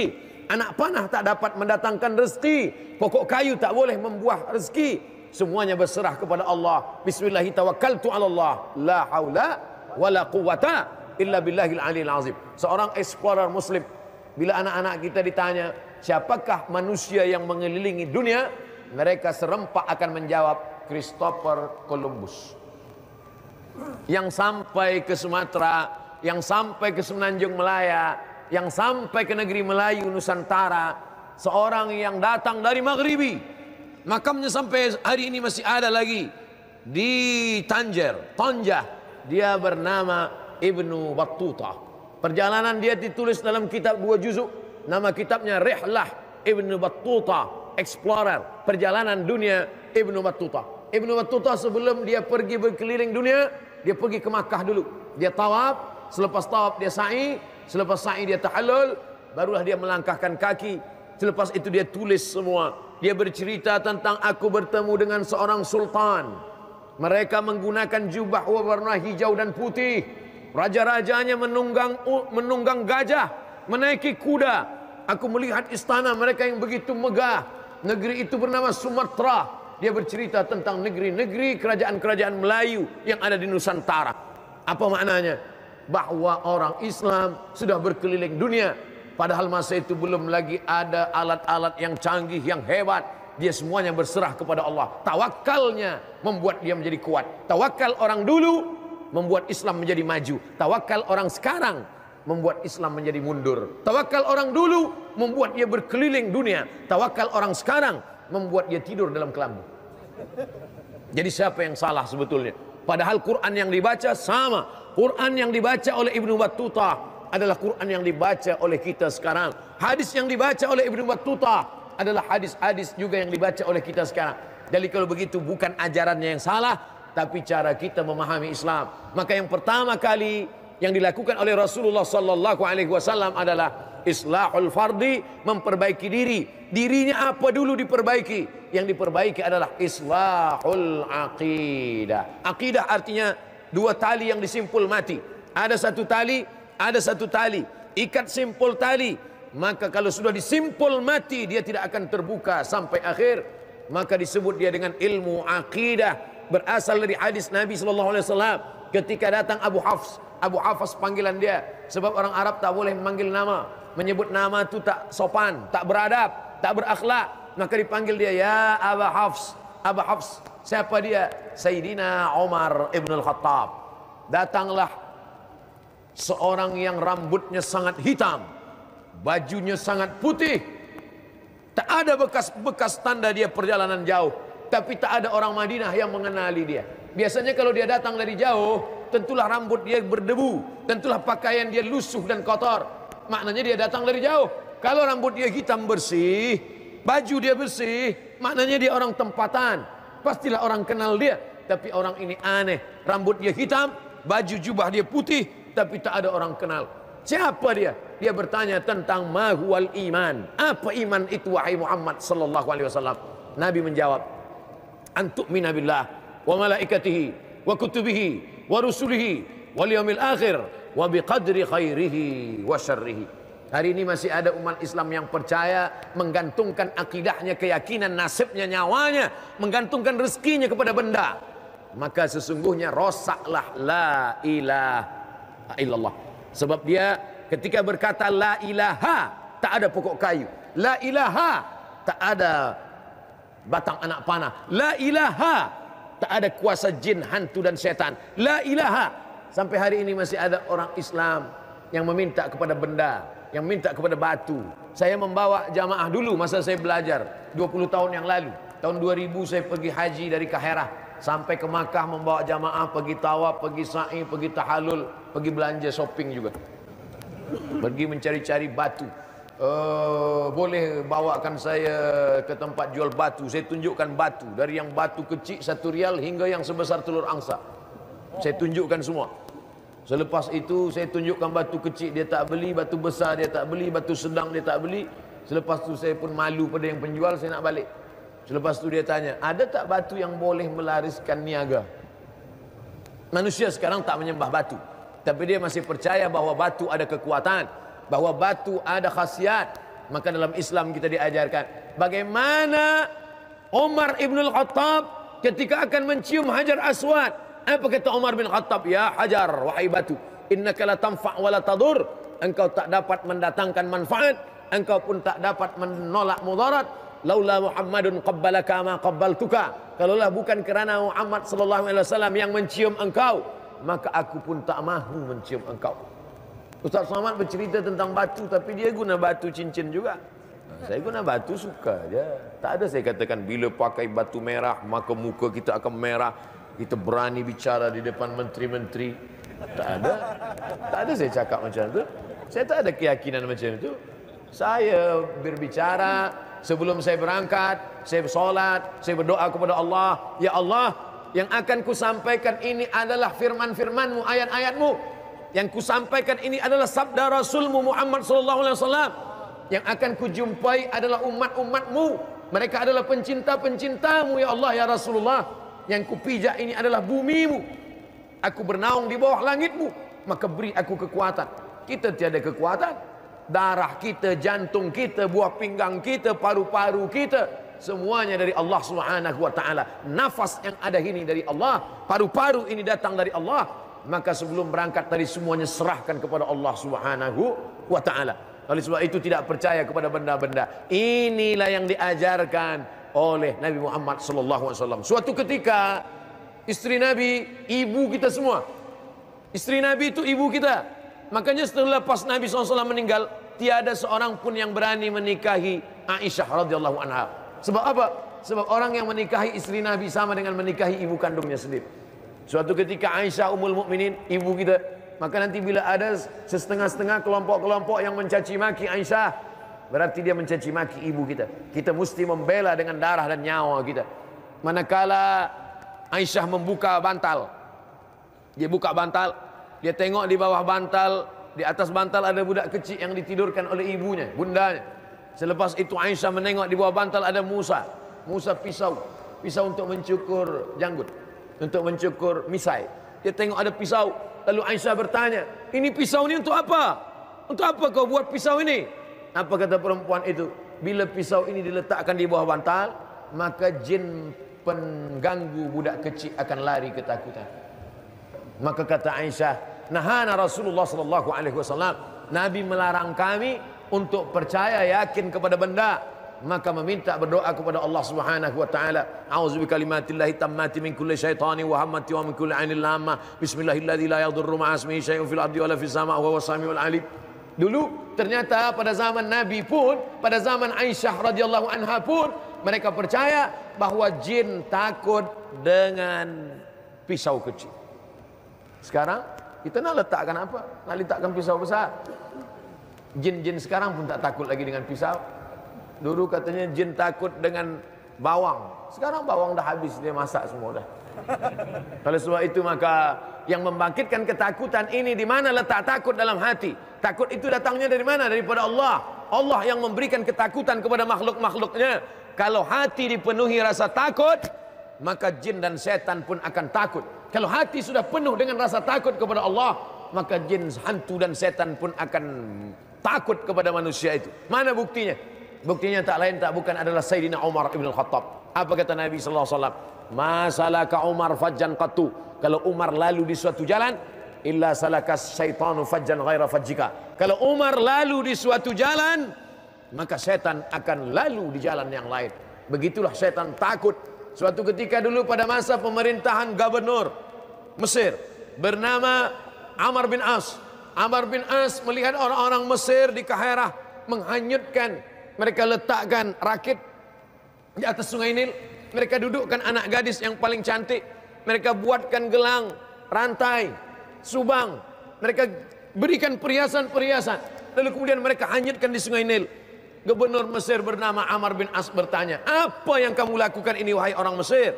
anak panah tak dapat mendatangkan rezeki, pokok kayu tak boleh membuah rezeki. Semuanya berserah kepada Allah. Bismillahi tawakkaltu ala Allah, la haula wala quwata illa billahil aliyil azim. Seorang explorer muslim, bila anak-anak kita ditanya siapakah manusia yang mengelilingi dunia, mereka serempak akan menjawab Christopher Columbus. Yang sampai ke Sumatera, yang sampai ke Semenanjung Melaya, yang sampai ke negeri Melayu Nusantara, seorang yang datang dari Maghribi, makamnya sampai hari ini masih ada lagi di Tonjah. Dia bernama Ibnu Battuta. Perjalanan dia ditulis dalam kitab 2 juzuk. Nama kitabnya Rihlah Ibnu Battuta, Explorer, perjalanan dunia Ibnu Battuta. Ibnu Battuta sebelum dia pergi berkeliling dunia, dia pergi ke Makkah dulu. Dia tawaf, selepas tawaf dia sa'i, selepas sa'i dia tahallul, barulah dia melangkahkan kaki. Selepas itu dia tulis semua. Dia bercerita tentang aku bertemu dengan seorang sultan. Mereka menggunakan jubah warna hijau dan putih. Raja-rajanya menunggang gajah, menaiki kuda. Aku melihat istana mereka yang begitu megah. Negeri itu bernama Sumatera. Dia bercerita tentang negeri-negeri kerajaan-kerajaan Melayu yang ada di Nusantara. Apa maknanya? Bahwa orang Islam sudah berkeliling dunia. Padahal masa itu belum lagi ada alat-alat yang canggih, yang hebat. Dia semuanya berserah kepada Allah. Tawakalnya membuat dia menjadi kuat. Tawakal orang dulu membuat Islam menjadi maju. Tawakal orang sekarang membuat Islam menjadi mundur. Tawakal orang dulu membuat dia berkeliling dunia. Tawakal orang sekarang membuat dia tidur dalam kelambu. Jadi siapa yang salah sebetulnya? Padahal Quran yang dibaca sama. Quran yang dibaca oleh Ibnu Battuta adalah Quran yang dibaca oleh kita sekarang. Hadis yang dibaca oleh Ibnu Battuta adalah hadis-hadis juga yang dibaca oleh kita sekarang. Jadi kalau begitu bukan ajarannya yang salah, tapi cara kita memahami Islam. Maka yang pertama kali yang dilakukan oleh Rasulullah sallallahu alaihi wasallam adalah islahul fardi, memperbaiki diri. Dirinya apa dulu diperbaiki? Yang diperbaiki adalah islahul aqidah. Aqidah artinya 2 tali yang disimpul mati. Ada satu tali, ada satu tali. Ikat simpul tali. Maka kalau sudah disimpul mati, dia tidak akan terbuka sampai akhir. Maka disebut dia dengan ilmu aqidah. Berasal dari hadis Nabi sallallahu alaihi wasallam ketika datang Abu Hafs. Abu Hafs panggilan dia, sebab orang Arab tak boleh memanggil nama, menyebut nama itu tak sopan, tak beradab, tak berakhlak. Maka dipanggil dia, ya Abu Hafs. Abu Hafs, siapa dia? Sayyidina Umar ibn al-Khattab. Datanglah seorang yang rambutnya sangat hitam, bajunya sangat putih, tak ada bekas-bekas tanda dia perjalanan jauh. Tapi tak ada orang Madinah yang mengenali dia. Biasanya kalau dia datang dari jauh, tentulah rambut dia berdebu, tentulah pakaian dia lusuh dan kotor. Maknanya dia datang dari jauh. Kalau rambut dia hitam bersih, baju dia bersih, maknanya dia orang tempatan. Pastilah orang kenal dia. Tapi orang ini aneh, rambut dia hitam, baju jubah dia putih, tapi tak ada orang kenal. Siapa dia? Dia bertanya tentang ma huwal iman. Apa iman itu wahai Muhammad sallallahu alaihi wasallam? Nabi menjawab, antu'mina billah wa malaikatihi wa kutubihi wa rusulihi wal yaumil akhir wa biqadri khairihi wa syarrihi. Hari ini masih ada umat Islam yang percaya, menggantungkan akidahnya, keyakinan, nasibnya, nyawanya, menggantungkan rezekinya kepada benda. maka sesungguhnya rosaklah la ilaha illallah. Sebab dia ketika berkata la ilaha, tak ada pokok kayu. La ilaha, tak ada batang anak panah. La ilaha, tak ada kuasa jin, hantu dan setan. La ilaha. Sampai hari ini masih ada orang Islam yang meminta kepada benda, yang minta kepada batu. Saya membawa jamaah dulu masa saya belajar 20 tahun yang lalu. Tahun 2000 saya pergi haji dari Kaherah sampai ke Makkah, membawa jamaah pergi tawaf, pergi sa'i, pergi tahalul, pergi belanja shopping juga. Pergi mencari-cari batu. Boleh bawakan saya ke tempat jual batu, saya tunjukkan batu, dari yang batu kecil 1 rial hingga yang sebesar telur angsa. Saya tunjukkan semua. Selepas itu saya tunjukkan batu kecil, dia tak beli, batu besar dia tak beli, batu sedang dia tak beli. Selepas itu saya pun malu pada yang penjual, saya nak balik. Selepas itu dia tanya, ada tak batu yang boleh melariskan niaga? Manusia sekarang tak menyembah batu, tapi dia masih percaya bahwa batu ada kekuatan, bahwa batu ada khasiat. Maka dalam Islam kita diajarkan bagaimana Umar ibn al-Khattab ketika akan mencium Hajar Aswad. Apa kata Umar bin Khattab? Ya Hajar, wahai batu, innaka la tanfa' wa la tadur. Engkau tak dapat mendatangkan manfaat, engkau pun tak dapat menolak mudarat. Laula Muhammadun qabbalaka ma qabbaltuka. Kalaulah bukan kerana Muhammad sallallahu alaihi wasallam yang mencium engkau, maka aku pun tak mahu mencium engkau. Ustaz Somad bercerita tentang batu, tapi dia guna batu cincin juga. Saya guna batu suka aja. Tak ada saya katakan bila pakai batu merah maka muka kita akan merah, kita berani bicara di depan menteri-menteri. Tak ada. Tak ada saya cakap macam tu. Saya tak ada keyakinan macam itu. Saya berbicara sebelum saya berangkat, saya bersolat, saya berdoa kepada Allah, ya Allah, yang akan kusampaikan ini adalah firman-firman-Mu, ayat-ayat-Mu. Yang kusampaikan ini adalah sabda Rasul-Mu Muhammad sallallahu alaihi wasallam. Yang akan kujumpai adalah umat-umat-Mu. Mereka adalah pencinta-pencinta-Mu ya Allah ya Rasulullah. Yang kupijak ini adalah bumi-Mu. Aku bernaung di bawah langit-Mu, maka beri aku kekuatan. Kita tiada kekuatan. Darah kita, jantung kita, buah pinggang kita, paru-paru kita, semuanya dari Allah Subhanahu wa taala. Nafas yang ada ini dari Allah, paru-paru ini datang dari Allah. Maka sebelum berangkat tadi semuanya serahkan kepada Allah Subhanahu wa taala. Oleh sebab itu tidak percaya kepada benda-benda. Inilah yang diajarkan oleh Nabi Muhammad sallallahu alaihi wasallam. Suatu ketika istri Nabi, ibu kita semua. Istri Nabi itu ibu kita. Makanya setelah pas Nabi SAW meninggal, tiada seorang pun yang berani menikahi Aisyah radhiyallahu anha. Sebab apa? Sebab orang yang menikahi istri Nabi sama dengan menikahi ibu kandungnya sendiri. Suatu ketika Aisyah Ummul Mukminin, ibu kita, maka nanti bila ada setengah-setengah kelompok-kelompok yang mencaci maki Aisyah, berarti dia mencaci maki ibu kita. Kita mesti membela dengan darah dan nyawa kita. Manakala Aisyah membuka bantal, dia buka bantal, dia tengok di bawah bantal, di atas bantal ada budak kecil yang ditidurkan oleh ibunya, bundanya. Selepas itu Aisyah menengok di bawah bantal ada Musa. Musa pisau untuk mencukur janggut, untuk mencukur misai. Dia tengok ada pisau. Lalu Aisyah bertanya, ini pisau ini untuk apa? Untuk apa kau buat pisau ini? Apa kata perempuan itu? Bila pisau ini diletakkan di bawah bantal, maka jin pengganggu budak kecil akan lari ketakutan. Maka kata Aisyah, nahana Rasulullah sallallahu alaihi wasallam, Nabi melarang kami untuk percaya yakin kepada benda, maka meminta berdoa kepada Allah Subhanahu wa taala. A'udzu bikalimatillahi tammati min kulli syaitani wa hammati wa min kulli 'ainil lamma. Bismillahilladzi la yadurru ma'a ismihi syai'un fil ardi wa la fis sama'i wa huwas samiul 'alim. Dulu ternyata pada zaman Nabi pun, pada zaman Aisyah radhiyallahu anha pun, mereka percaya bahwa jin takut dengan pisau kecil. Sekarang kita nak letakkan apa? Nak letakkan pisau besar. Jin-jin sekarang pun tak takut lagi dengan pisau. Dulu katanya jin takut dengan bawang. Sekarang bawang dah habis, dia masak semua dah. Oleh sebab itu maka yang membangkitkan ketakutan ini, di mana letak takut dalam hati? Takut itu datangnya dari mana? Daripada Allah. Allah yang memberikan ketakutan kepada makhluk-makhluknya. Kalau hati dipenuhi rasa takut, maka jin dan setan pun akan takut. Kalau hati sudah penuh dengan rasa takut kepada Allah, maka jin, hantu dan setan pun akan takut kepada manusia itu. Mana buktinya? Buktinya tak lain tak bukan adalah Sayyidina Umar ibn al-Khattab. Apa kata Nabi sallallahu alaihi wasallam? Ma salaka Umar fajjan qattu. Kalau Umar lalu di suatu jalan, illa salakas syaitanu fajjan ghaira fajjika. Kalau Umar lalu di suatu jalan, maka setan akan lalu di jalan yang lain. Begitulah setan takut. Suatu ketika dulu pada masa pemerintahan gubernur Mesir bernama Amr bin As. Amr bin As melihat orang-orang Mesir di Kairah menghanyutkan, mereka letakkan rakit di atas sungai Nil, mereka dudukkan anak gadis yang paling cantik, mereka buatkan gelang, rantai, subang, mereka berikan perhiasan-perhiasan, lalu kemudian mereka hanyutkan di sungai Nil. Gubernur Mesir bernama Amr bin As bertanya, apa yang kamu lakukan ini wahai orang Mesir?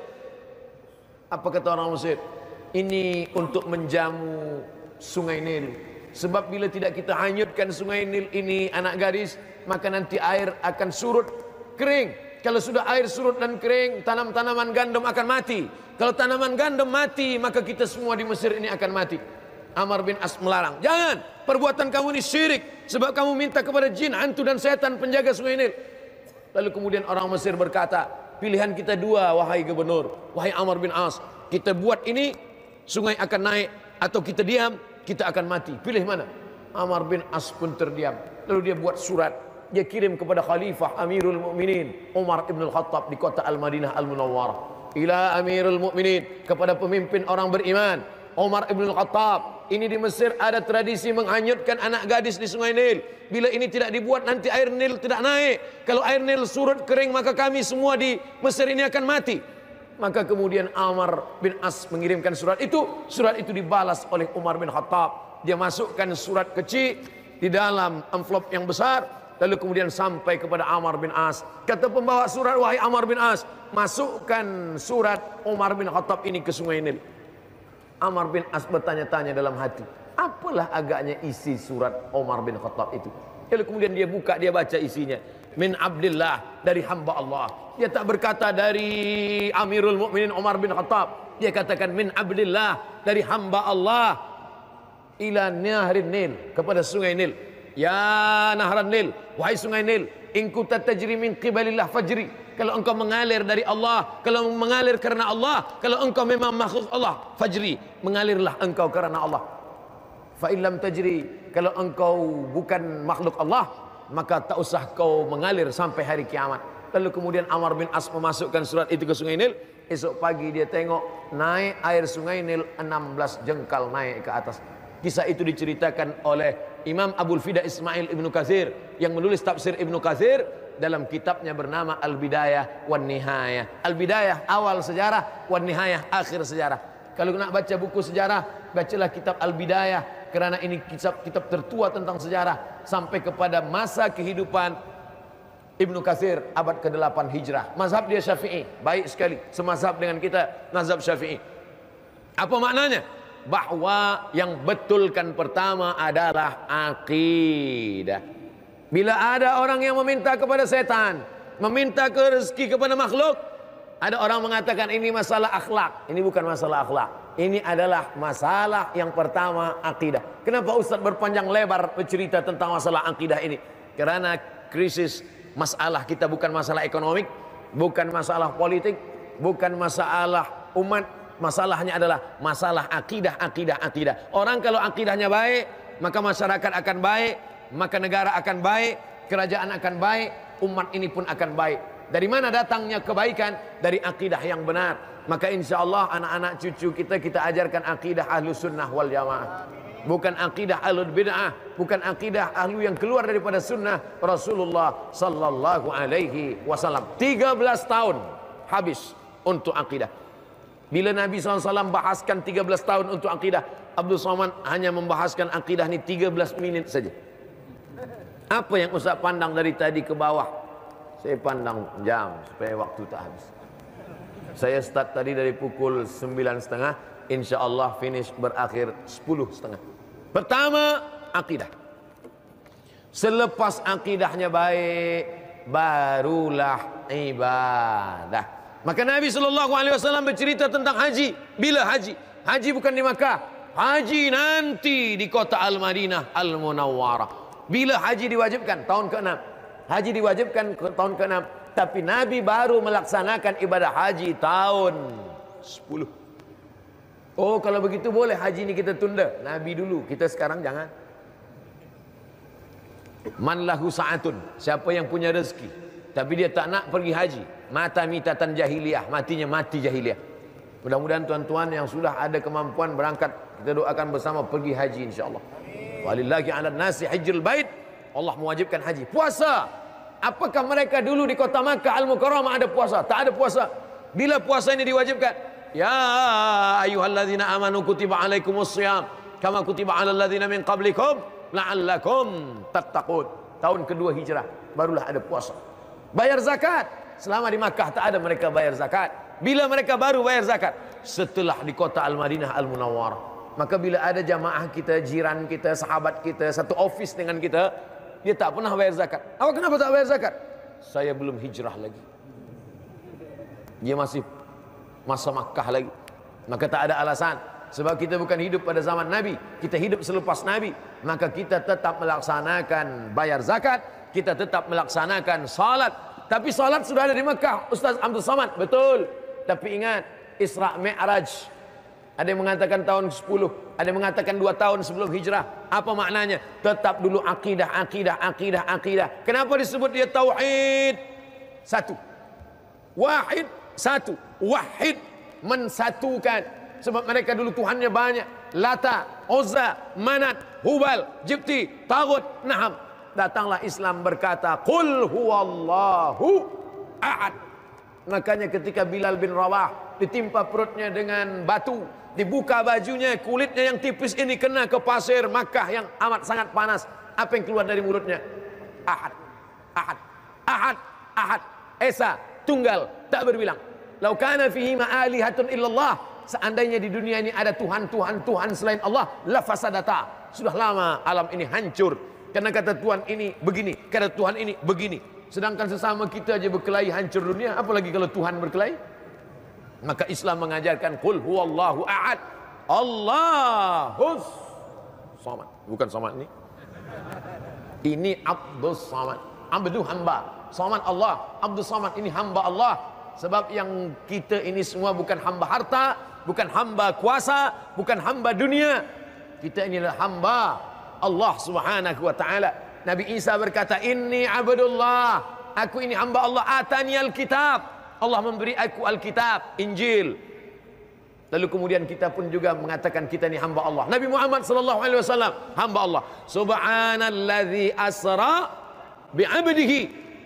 Apa kata orang Mesir? Ini untuk menjamu sungai Nil. Sebab bila tidak kita hanyutkan sungai Nil ini anak gadis, maka nanti air akan surut, kering. Kalau sudah air surut dan kering, tanaman gandum akan mati. Kalau tanaman gandum mati, maka kita semua di Mesir ini akan mati. Amr bin As melarang, jangan, perbuatan kamu ini syirik, sebab kamu minta kepada jin, hantu dan setan penjaga sungai Nil. Lalu kemudian orang Mesir berkata, pilihan kita dua wahai gubernur, wahai Amr bin As, kita buat ini, sungai akan naik, atau kita diam, kita akan mati. Pilih mana? Amr bin As pun terdiam. Lalu dia buat surat, dia kirim kepada Khalifah Amirul Mukminin Umar ibn al-Khattab di kota Al-Madinah Al-Munawwarah. Ila Amirul Mukminin, kepada pemimpin orang beriman Umar ibn al-Khattab, ini di Mesir ada tradisi menghanyutkan anak gadis di sungai Nil. Bila ini tidak dibuat, nanti air Nil tidak naik. Kalau air Nil surut kering, maka kami semua di Mesir ini akan mati. Maka kemudian Amr bin As mengirimkan surat itu. Surat itu dibalas oleh Umar bin Khattab. Dia masukkan surat kecil di dalam amplop yang besar, lalu kemudian sampai kepada Amr bin As. Kata pembawa surat, wahai Amr bin As, masukkan surat Umar bin Khattab ini ke sungai Nil. Amr bin As bertanya-tanya dalam hati, apalah agaknya isi surat Umar bin Khattab itu. Lalu kemudian dia buka, dia baca isinya. Min Abdillah, dari hamba Allah. Dia tak berkata dari Amirul Mukminin Umar bin Khattab. Dia katakan min Abdillah, dari hamba Allah. Ila nahrin Nil, kepada sungai Nil. Ya nahran Nil, wahai sungai Nil, in kunta tajri min qibalillah fajri. Kalau engkau mengalir dari Allah, kalau mengalir karena Allah, kalau engkau memang makhluk Allah, fajri, mengalirlah engkau karena Allah. Fa illam tajri, kalau engkau bukan makhluk Allah, maka tak usah kau mengalir sampai hari kiamat. Lalu kemudian Amr bin As memasukkan surat itu ke sungai Nil. Esok pagi dia tengok naik air sungai Nil 16 jengkal naik ke atas. Kisah itu diceritakan oleh Imam Abul Fida Ismail Ibnu Katsir yang menulis tafsir Ibnu Katsir dalam kitabnya bernama Al-Bidayah wan Nihayah. Al-Bidayah awal sejarah, wan Nihayah akhir sejarah. Kalau nak baca buku sejarah, bacalah kitab Al-Bidayah, kerana ini kitab tertua tentang sejarah sampai kepada masa kehidupan Ibnu Katsir abad ke-8 Hijrah. Mazhab dia Syafi'i, baik sekali, semazhab dengan kita, mazhab Syafi'i. Apa maknanya? Bahwa yang betulkan pertama adalah akidah. Bila ada orang yang meminta kepada setan, meminta ke rezeki kepada makhluk, ada orang mengatakan ini masalah akhlak. Ini bukan masalah akhlak. Ini adalah masalah yang pertama, akidah. Kenapa Ustaz berpanjang lebar bercerita tentang masalah akidah ini? Karena krisis masalah kita bukan masalah ekonomik, bukan masalah politik, bukan masalah umat. Masalahnya adalah masalah akidah. Orang kalau akidahnya baik, maka masyarakat akan baik, maka negara akan baik, kerajaan akan baik, umat ini pun akan baik. Dari mana datangnya kebaikan? Dari akidah yang benar. Maka insya Allah anak-anak cucu kita ajarkan akidah ahlu sunnah wal jamaah. Bukan akidah ahlul bid'ah, bukan akidah ahlu yang keluar daripada sunnah Rasulullah sallallahu alaihi wasallam. 13 tahun habis untuk akidah. Bila Nabi SAW bahaskan 13 tahun untuk akidah, Abdul Somad hanya membahaskan akidah ini 13 menit saja. Apa yang Ustaz pandang dari tadi ke bawah? Saya pandang jam supaya waktu tak habis. Saya start tadi dari pukul 9.30, insya Allah finish berakhir 10.30. Pertama, akidah. Selepas akidahnya baik, barulah ibadah. Maka Nabi SAW bercerita tentang haji. Bila haji? Haji bukan di Makkah. Haji nanti di kota Al-Madinah Al-Munawwarah. Bila haji diwajibkan? Tahun ke-6. Haji diwajibkan tahun ke-6. Tapi Nabi baru melaksanakan ibadah haji tahun 10. Oh, kalau begitu boleh haji ini kita tunda. Nabi dulu, kita sekarang jangan. Man lahu sa'atun, siapa yang punya rezeki tapi dia tak nak pergi haji, mata mitatan jahiliyah, matinya mati jahiliyah. Mudah-mudahan tuan-tuan yang sudah ada kemampuan berangkat, kita doakan bersama pergi haji insyaallah. Walillahi 'alan nasi hajjul bait. Allah mewajibkan haji. Puasa, apakah mereka dulu di kota Makkah Al-Mukarramah ada puasa? Tak ada puasa. Bila puasa ini diwajibkan? Ya ayyuhalladzina amanu kutiba alaikumusshiyam kama kutiba alal ladzina min qablikum la'allakum tattaqun. Tahun kedua hijrah barulah ada puasa. Bayar zakat, selama di Makkah tak ada mereka bayar zakat. Bila mereka baru bayar zakat? Setelah di kota Al-Madinah Al-Munawwarah. Maka bila ada jamaah kita, jiran kita, sahabat kita, satu office dengan kita, dia tak pernah bayar zakat. Awak kenapa tak bayar zakat? Saya belum hijrah lagi. Dia masih masa Makkah lagi. Maka tak ada alasan. Sebab kita bukan hidup pada zaman Nabi, kita hidup selepas Nabi. Maka kita tetap melaksanakan bayar zakat, kita tetap melaksanakan salat. Tapi salat sudah ada di Makkah, Ustaz Abdul Samad. Betul. Tapi ingat, Isra Mi'raj, ada yang mengatakan tahun 10, ada yang mengatakan 2 tahun sebelum hijrah. Apa maknanya? Tetap dulu akidah. Kenapa disebut dia tauhid? Satu. Wahid, satu. Wahid, mensatukan. Sebab mereka dulu Tuhannya banyak. Lata, Uzza, Manat, Hubal, Jibti, Tagut, Naham. Datanglah Islam berkata, Qul huwallahu ahad. Makanya ketika Bilal bin Rabah ditimpa perutnya dengan batu, dibuka bajunya, kulitnya yang tipis ini kena ke pasir Makkah yang amat sangat panas. Apa yang keluar dari mulutnya? Ahad, ahad, ahad, ahad. Esa, tunggal, tak berbilang. Lau kana fihi ma'alihatun illallah. Seandainya di dunia ini ada Tuhan selain Allah, la fasadata. Sudah lama alam ini hancur. Karena kata Tuhan ini begini, kata Tuhan ini begini. Sedangkan sesama kita aja berkelahi hancur dunia, apalagi kalau Tuhan berkelahi. Maka Islam mengajarkan qul huwallahu ahad, Allahus samad. Bukan samad ini. Ini Abdus Samad. Abdu hamba. Samad Allah, Abdus Samad ini hamba Allah. Sebab yang kita ini semua bukan hamba harta, bukan hamba kuasa, bukan hamba dunia. Kita ini adalah hamba Allah Subhanahu wa taala. Nabi Isa berkata, "Inni abdullah." Aku ini hamba Allah, atani alkitab. Allah memberi aku alkitab, Injil. Lalu kemudian kita pun juga mengatakan kita ini hamba Allah. Nabi Muhammad sallallahu alaihi wasallam hamba Allah. Subhanalladzi asra bi'abdihi.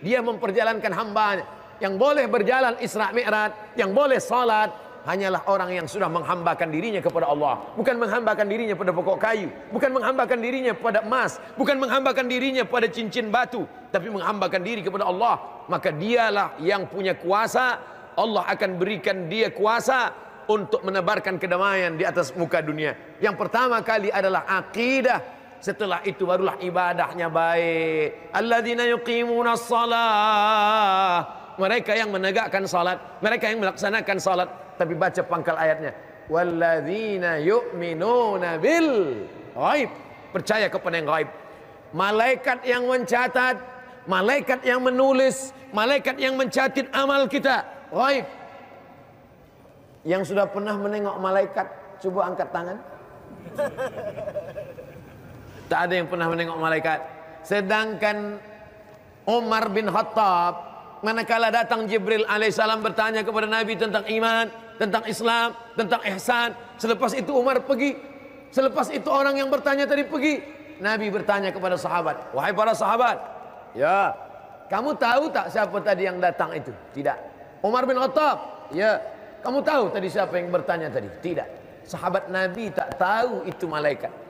Dia memperjalankan hambanya. Yang boleh berjalan Isra Mi'raj, yang boleh salat, hanyalah orang yang sudah menghambakan dirinya kepada Allah. Bukan menghambakan dirinya pada pokok kayu, bukan menghambakan dirinya pada emas, bukan menghambakan dirinya pada cincin batu, tapi menghambakan diri kepada Allah. Maka dialah yang punya kuasa. Allah akan berikan dia kuasa untuk menebarkan kedamaian di atas muka dunia. Yang pertama kali adalah akidah. Setelah itu barulah ibadahnya baik. Alladzina yuqimunas shalah. Mereka yang menegakkan salat, mereka yang melaksanakan salat. Tapi baca pangkal ayatnya, walladzina yu'minuna bil ghaib. Percaya kepada yang gaib. Malaikat yang mencatat, malaikat yang menulis, malaikat yang mencatat amal kita, gaib. Yang sudah pernah menengok malaikat, coba angkat tangan. Tak ada yang pernah menengok malaikat. Sedangkan Umar bin Khattab, manakala datang Jibril alaihissalam bertanya kepada Nabi tentang iman, tentang Islam, tentang ihsan. Selepas itu Umar pergi. Selepas itu orang yang bertanya tadi pergi. Nabi bertanya kepada sahabat, wahai para sahabat, ya, kamu tahu tak siapa tadi yang datang itu? Tidak. Umar bin Khattab, ya, kamu tahu tadi siapa yang bertanya tadi? Tidak. Sahabat Nabi tak tahu itu malaikat.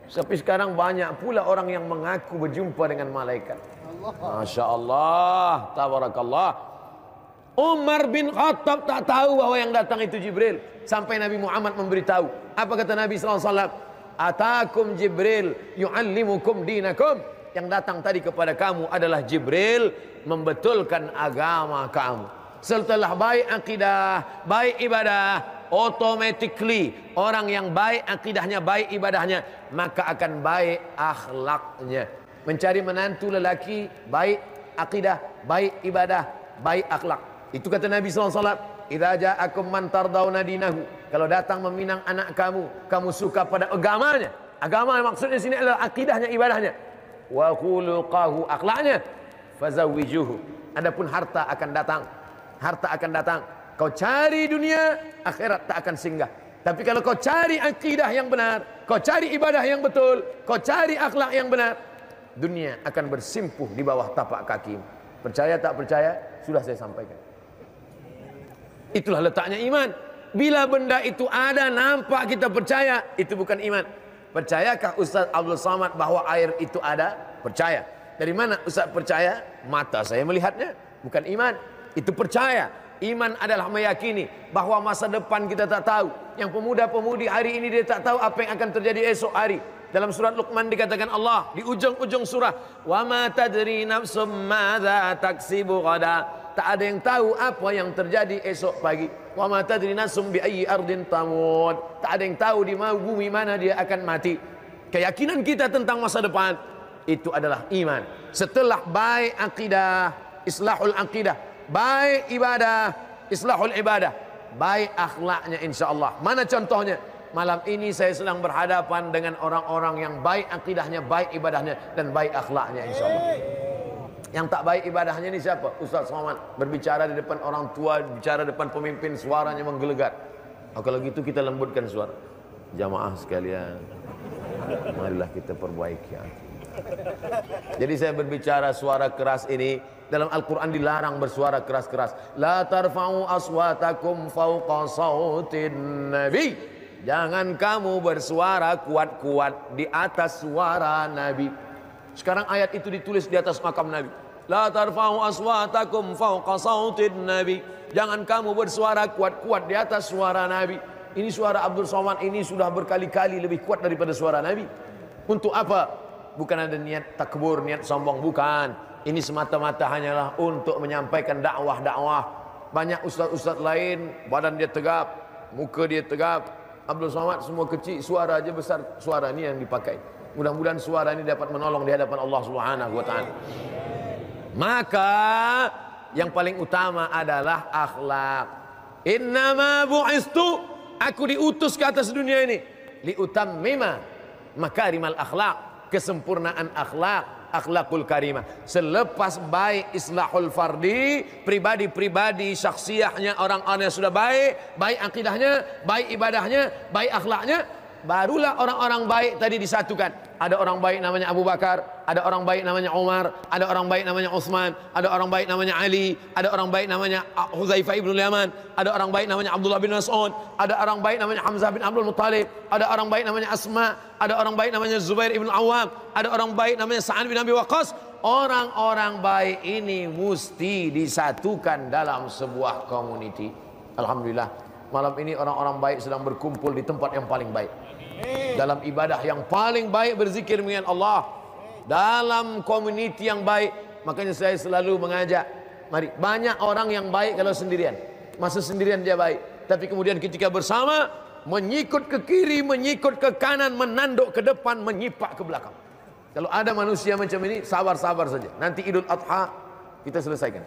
Tapi sekarang banyak pula orang yang mengaku berjumpa dengan malaikat. Masya Allah, tabarakallah. Umar bin Khattab tak tahu bahwa yang datang itu Jibril. Sampai Nabi Muhammad memberitahu. Apa kata Nabi SAW? Atakum Jibril yu'allimukum dinakum. Yang datang tadi kepada kamu adalah Jibril, membetulkan agama kamu. Setelah baik akidah, baik ibadah, automatically orang yang baik akidahnya, baik ibadahnya, maka akan baik akhlaknya. Mencari menantu lelaki baik akidah, baik ibadah, baik akhlak. Itu kata Nabi SAW, idza ja'akum man tardawna dinahu, kalau datang meminang anak kamu suka pada agamanya. Agama maksudnya sini adalah akidahnya, ibadahnya. Wa khuluqahu, akhlaknya. Fazawwijuhu. Adapun harta akan datang. Harta akan datang. Kau cari dunia, akhirat tak akan singgah. Tapi kalau kau cari akidah yang benar, kau cari ibadah yang betul, kau cari akhlak yang benar, dunia akan bersimpuh di bawah tapak kakimu. Percaya tak percaya, sudah saya sampaikan. Itulah letaknya iman. Bila benda itu ada, nampak, kita percaya, itu bukan iman. Percayakah Ustaz Abdul Samad bahwa air itu ada? Percaya. Dari mana Ustaz percaya? Mata saya melihatnya. Bukan iman. Itu percaya. Iman adalah meyakini bahwa masa depan kita tak tahu. Yang pemuda-pemudi hari ini dia tak tahu apa yang akan terjadi esok hari. Dalam surat Luqman dikatakan Allah di ujung-ujung surah, "Wa ma tadri nafsum madza taksibu ghada." Tak ada yang tahu apa yang terjadi esok pagi. Wa ma tadri nafsum bi ayyi ardin tamut. Tak ada yang tahu di bumi mana dia akan mati. Keyakinan kita tentang masa depan itu adalah iman. Setelah baik akidah, islahul akidah, baik ibadah, islahul ibadah, baik akhlaknya insyaallah. Mana contohnya? Malam ini saya sedang berhadapan dengan orang-orang yang baik akidahnya, baik ibadahnya, dan baik akhlaknya insyaallah. Yang tak baik ibadahnya ini siapa? Ustaz Somad berbicara di depan orang tua, bicara depan pemimpin, suaranya menggelegar. Kalau gitu kita lembutkan suara. Jamaah sekalian, marilah kita perbaiki hati. Jadi saya berbicara suara keras ini, dalam Al-Quran dilarang bersuara keras-keras. La tarfa'u aswatakum fawqa sautin nabi. Jangan kamu bersuara kuat-kuat di atas suara Nabi. Sekarang ayat itu ditulis di atas makam Nabi. La tarfa'u aswatakum fawqa sautin nabi. Jangan kamu bersuara kuat-kuat di atas suara Nabi. Ini suara Abdul Somad ini sudah berkali-kali lebih kuat daripada suara Nabi. Untuk apa? Bukan ada niat takbur, niat sombong, bukan. Ini semata-mata hanyalah untuk menyampaikan dakwah-dakwah. Banyak ustaz-ustaz lain badan dia tegap, muka dia tegap. Abdul Somad semua kecil, suara aja besar. Suara ini yang dipakai. Mudah-mudahan suara ini dapat menolong di hadapan Allah Subhanahu wa taala. Maka yang paling utama adalah akhlak. Innama bu'istu, aku diutus ke atas dunia ini liutammima makarimal akhlak, kesempurnaan akhlak, akhlakul karimah. Selepas baik islahul fardi, pribadi-pribadi syakhsiahnya, orang-orang yang sudah baik, baik akidahnya, baik ibadahnya, baik akhlaknya, barulah orang-orang baik tadi disatukan. Ada orang baik namanya Abu Bakar, ada orang baik namanya Umar, ada orang baik namanya Utsman, ada orang baik namanya Ali, ada orang baik namanya Hudzaifah ibn Yaman, ada orang baik namanya Abdullah bin Mas'ud, ada orang baik namanya Hamzah bin Abdul Muttalib, ada orang baik namanya Asma, ada orang baik namanya Zubair ibn Awam, ada orang baik namanya Sa'ad bin Abi Waqqas. Orang-orang baik ini mesti disatukan dalam sebuah community. Alhamdulillah, malam ini orang-orang baik sedang berkumpul di tempat yang paling baik, dalam ibadah yang paling baik, berzikir mengingat Allah, dalam community yang baik. Makanya saya selalu mengajak, mari, banyak orang yang baik kalau sendirian, masa sendirian dia baik, tapi kemudian ketika bersama menyikut ke kiri, menyikut ke kanan, menanduk ke depan, menyipak ke belakang. Kalau ada manusia macam ini, sabar-sabar saja, nanti Idul Adha kita selesaikan.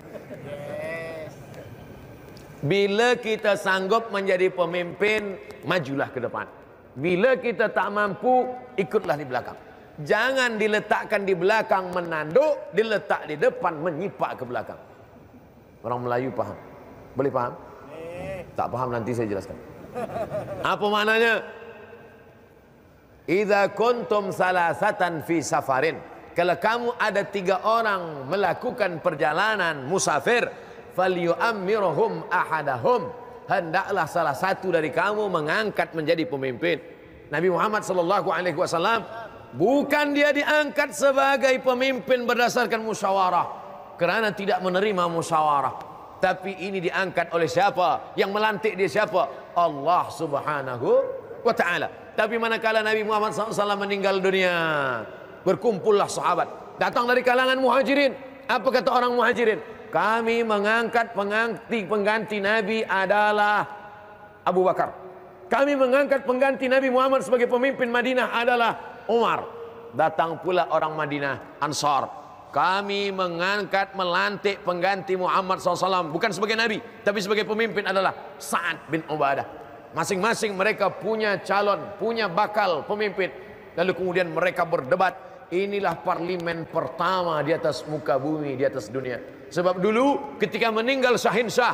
Bila kita sanggup menjadi pemimpin, majulah ke depan. Bila kita tak mampu, ikutlah di belakang. Jangan diletakkan di belakang menanduk, diletak di depan menyipak ke belakang. Orang Melayu paham? Boleh paham? Tak paham nanti saya jelaskan. Apa maknanya? Idza kuntum salasatan fi safarin. Kalau kamu ada 3 orang melakukan perjalanan musafir, falyu'ammiruhum ahadahum. Hendaklah salah satu dari kamu mengangkat menjadi pemimpin. Nabi Muhammad SAW bukan dia diangkat sebagai pemimpin berdasarkan musyawarah, kerana tidak menerima musyawarah, tapi ini diangkat oleh siapa? Yang melantik dia siapa? Allah Subhanahu wa ta'ala. Tapi manakala Nabi Muhammad SAW meninggal dunia, berkumpullah sahabat datang dari kalangan muhajirin. Apa kata orang muhajirin? Kami mengangkat pengganti Nabi adalah Abu Bakar. Kami mengangkat pengganti Nabi Muhammad sebagai pemimpin Madinah adalah Umar. Datang pula orang Madinah, Ansar. kami mengangkat, melantik pengganti Muhammad SAW, bukan sebagai nabi, tapi sebagai pemimpin adalah Sa'ad bin Ubadah. Masing-masing mereka punya calon, punya bakal pemimpin. Lalu kemudian mereka berdebat. Inilah parlimen pertama di atas muka bumi, di atas dunia. Sebab dulu ketika meninggal Syahinsyah,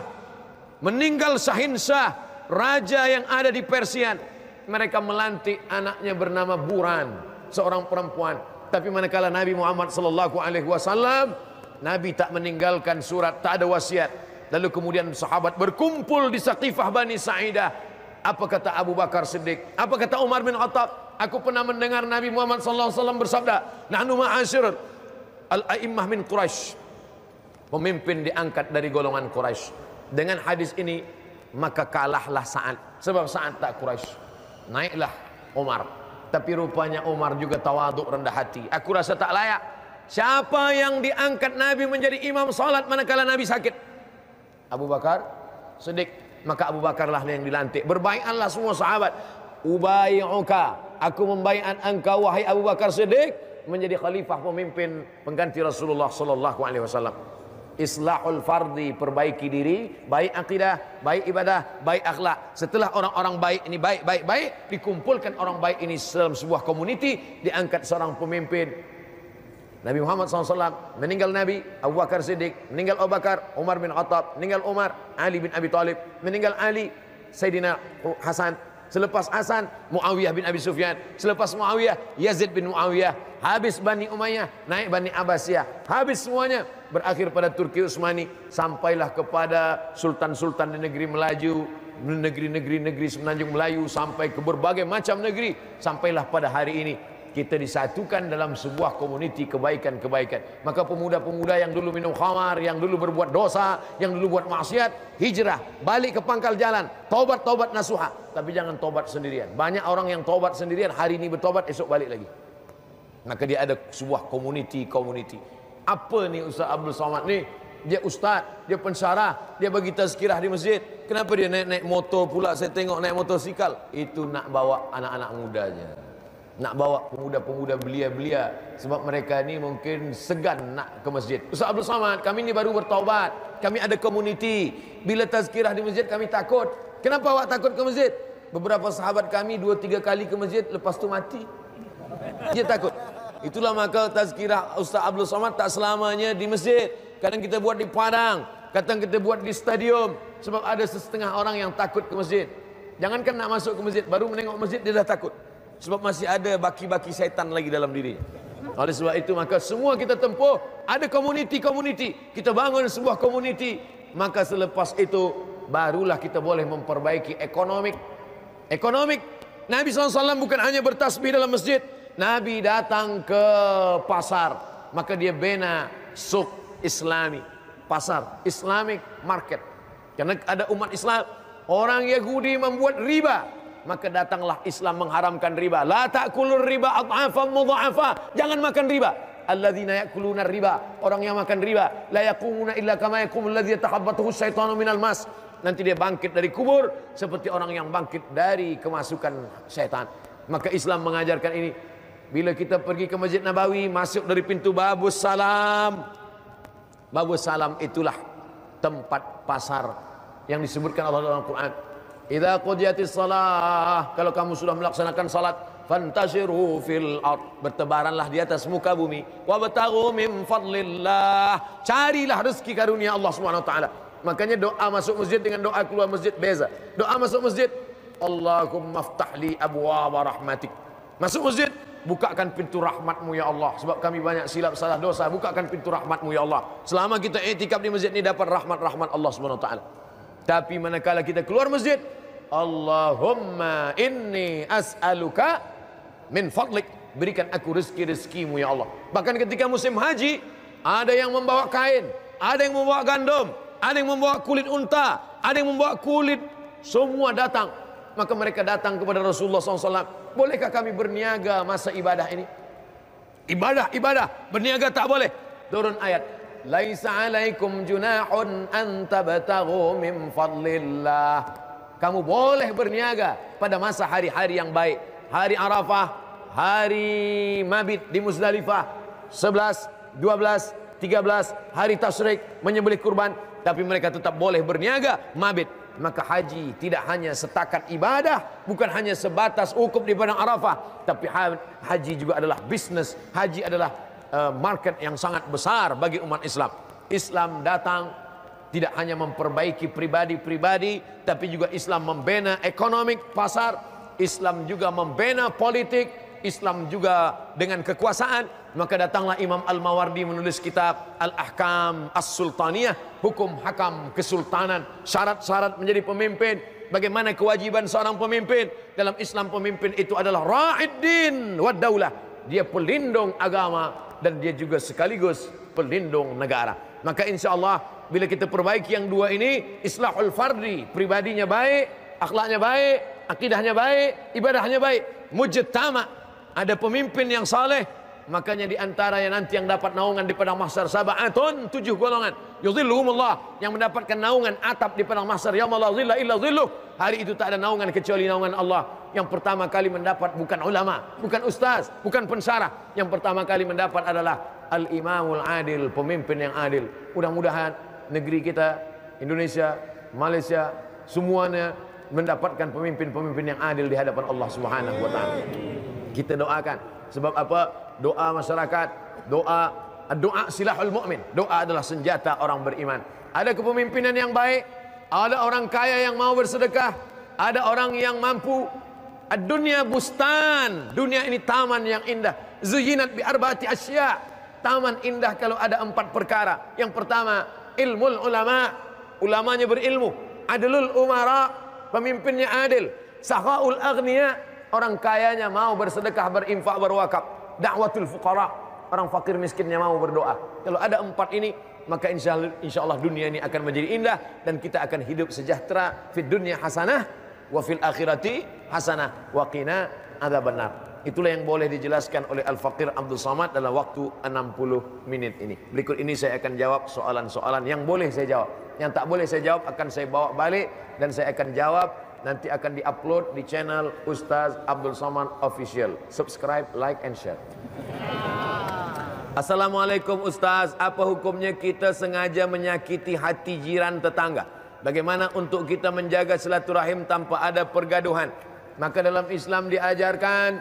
raja yang ada di Persia, mereka melantik anaknya bernama Buran, seorang perempuan. Tapi manakala Nabi Muhammad sallallahu alaihi wasallam, Nabi tak meninggalkan surat, tak ada wasiat. Lalu kemudian sahabat berkumpul di Saqifah Bani Sa'idah. Apa kata Abu Bakar Siddiq? Apa kata Umar bin Khattab? Aku pernah mendengar Nabi Muhammad sallallahu alaihi wasallam bersabda, "Nahnu ma'asyir al-a'immah min Quraisy." Pemimpin diangkat dari golongan Quraisy. Dengan hadis ini maka kalahlah Sa'ad. Sebab Sa'ad tak Quraisy. Naiklah Umar. Tapi rupanya Umar juga tawaduk, rendah hati. Aku rasa tak layak. Siapa yang diangkat Nabi menjadi imam salat manakala Nabi sakit? Abu Bakar Siddiq. Maka Abu Bakarlah yang dilantik. Berbaiatlah semua sahabat. Ubai'uka, aku membaiat engkau wahai Abu Bakar Siddiq menjadi khalifah, pemimpin pengganti Rasulullah sallallahu alaihi wasallam. Islahul fardi, perbaiki diri, baik akidah, baik ibadah, baik akhlak. Setelah orang-orang baik ini baik, dikumpulkan orang baik ini dalam sebuah community, diangkat seorang pemimpin. Nabi Muhammad SAW meninggal, Nabi Abu Bakar Siddiq, meninggal Abu Bakar, Umar bin Khattab, meninggal Umar, Ali bin Abi Thalib, meninggal Ali, Sayyidina Hasan. Selepas Hasan, Muawiyah bin Abi Sufyan. Selepas Muawiyah, Yazid bin Muawiyah. Habis Bani Umayyah, naik Bani Abbasiyah. Habis semuanya, berakhir pada Turki Utsmani. Sampailah kepada sultan-sultan di negeri Melaju, negeri semenanjung Melayu, sampai ke berbagai macam negeri. Sampailah pada hari ini kita disatukan dalam sebuah komuniti kebaikan-kebaikan. Maka pemuda-pemuda yang dulu minum khamar, yang dulu berbuat dosa, yang dulu buat maksiat, hijrah, balik ke pangkal jalan, tobat nasuha. Tapi jangan tobat sendirian. Banyak orang yang tobat sendirian, hari ini bertobat, esok balik lagi. Maka dia ada sebuah komuniti. Apa nih Ustaz Abdul Somad nih? Dia ustaz, dia pensyarah, dia bagi tazkirah di masjid. Kenapa dia naik motor pula? Saya tengok naik motosikal. Itu nak bawa anak-anak mudanya, nak bawa pemuda-pemuda belia-belia. Sebab mereka ni mungkin segan nak ke masjid. Ustaz Abdul Somad, kami ni baru bertaubat, kami ada komuniti. Bila tazkirah di masjid kami takut. Kenapa awak takut ke masjid? Beberapa sahabat kami 2-3 kali ke masjid, lepas tu mati. Dia takut. Itulah maka tazkirah Ustaz Abdul Somad tak selamanya di masjid. Kadang kita buat di padang, kadang kita buat di stadium. Sebab ada setengah orang yang takut ke masjid. Jangankan nak masuk ke masjid, baru menengok masjid dia dah takut. Sebab masih ada baki-baki syaitan lagi dalam dirinya. Oleh sebab itu maka semua kita tempuh, ada komuniti. Kita bangun sebuah komuniti. Maka selepas itu barulah kita boleh memperbaiki ekonomi. Nabi SAW bukan hanya bertasbih dalam masjid. Nabi datang ke pasar. Maka dia bina suk Islami, pasar Islamic market. Karena ada umat Islam, orang Yahudi membuat riba, maka datanglah Islam mengharamkan riba. La ta'kulur riba adhafan mudha'afa. Jangan makan riba. Alladzina ya'kuluna riba, orang yang makan riba, la yaqumuna illa kama yaqumul ladzi yatakhabbathu syaitanu minal mas. Nanti dia bangkit dari kubur seperti orang yang bangkit dari kemasukan syaitan. Maka Islam mengajarkan ini. Bila kita pergi ke Masjid Nabawi, masuk dari pintu Babus Salam. Babus Salam itulah tempat pasar yang disebutkan Allah dalam Al-Quran. Idza qudiyatis shalah, kalau kamu sudah melaksanakan salat, fantashiru fil ard, bertebaranlah di atas muka bumi, wabtaghu min fadlillah, carilah rezeki karunia Allah Subhanahu wa taala. Makanya doa masuk masjid dengan doa keluar masjid beza. Doa masuk masjid, Allahumma ftahli abwaaba rahmatik. Masuk masjid, bukakan pintu rahmatmu ya Allah. Sebab kami banyak silap salah dosa. Bukakan pintu rahmatmu ya Allah. Selama kita i'tikaf di masjid ini dapat rahmat-rahmat Allah Subhanahu wa taala. Tapi manakala kita keluar masjid, Allahumma inni as'aluka min fadlik, berikan aku rezeki-rezekimu ya Allah. Bahkan ketika musim haji, ada yang membawa kain, ada yang membawa gandum, ada yang membawa kulit unta, ada yang membawa kulit, semua datang. Maka mereka datang kepada Rasulullah SAW. Bolehkah kami berniaga masa ibadah ini? Ibadah, berniaga tak boleh. Turun ayat, laisa alaikum junahun an tabtaghu min fadlillah. Kamu boleh berniaga pada masa hari-hari yang baik. Hari Arafah, hari Mabit di Muzdalifah, 11, 12, 13 hari tasyrik menyembelih kurban, tapi mereka tetap boleh berniaga, mabit. Maka haji tidak hanya setakat ibadah, bukan hanya sebatas wukuf di padang Arafah, tapi haji juga adalah bisnis. Haji adalah market yang sangat besar bagi umat Islam. Islam datang tidak hanya memperbaiki pribadi-pribadi, tapi juga Islam membina ekonomi pasar, Islam juga membina politik, Islam juga dengan kekuasaan. Maka datanglah Imam Al-Mawardi menulis kitab Al-Ahkam As-Sultaniyah, hukum hakam kesultanan, syarat-syarat menjadi pemimpin, bagaimana kewajiban seorang pemimpin. Dalam Islam pemimpin itu adalah ra'iddin wad daulah, dia pelindung agama dan dia juga sekaligus pelindung negara. Maka insya Allah bila kita perbaiki yang dua ini, islahul fardi, pribadinya baik, akhlaknya baik, akidahnya baik, ibadahnya baik, mujtama, ada pemimpin yang saleh, makanya di antara yang nanti yang dapat naungan di padang mahsyar sab'atun, 7 golongan, yuzilluhumullah, yang mendapatkan naungan atap di padang mahsyar, yauma la zilla illa zilluh. Hari itu tak ada naungan kecuali naungan Allah. Yang pertama kali mendapat bukan ulama, bukan ustaz, bukan pensyarah. Yang pertama kali mendapat adalah al-imamul adil, pemimpin yang adil. Mudah-mudahan negeri kita, Indonesia, Malaysia, semuanya mendapatkan pemimpin-pemimpin yang adil di hadapan Allah Subhanahu wa taala. Kita doakan. Sebab apa? Doa masyarakat, doa silahul mu'min. Doa adalah senjata orang beriman. Ada kepemimpinan yang baik, ada orang kaya yang mau bersedekah, ada orang yang mampu. Ad-dunya bustan, dunia ini taman yang indah. Zuyinat bi arba'ati asya. Taman indah kalau ada 4 perkara. Yang pertama, ilmul ulama, ulamanya berilmu. Adlul umara, pemimpinnya adil. Sakhaul aghniya, orang kayanya mau bersedekah, berinfak, berwakaf. Da'watul fuqara, orang fakir miskinnya mau berdoa. Kalau ada 4 ini, maka insya Allah dunia ini akan menjadi indah dan kita akan hidup sejahtera. Fid dunya hasanah wa fil akhirati hasanah wa qina adzabannar. Itulah yang boleh dijelaskan oleh Al-Faqir Abdul Samad dalam waktu 60 menit ini. Berikut ini saya akan jawab soalan-soalan yang boleh saya jawab. Yang tak boleh saya jawab akan saya bawa balik dan saya akan jawab. Nanti akan diupload di channel Ustaz Abdul Samad Official. Subscribe, like and share. Assalamualaikum Ustaz, apa hukumnya kita sengaja menyakiti hati jiran tetangga? Bagaimana untuk kita menjaga silaturahim tanpa ada pergaduhan? Maka dalam Islam diajarkan,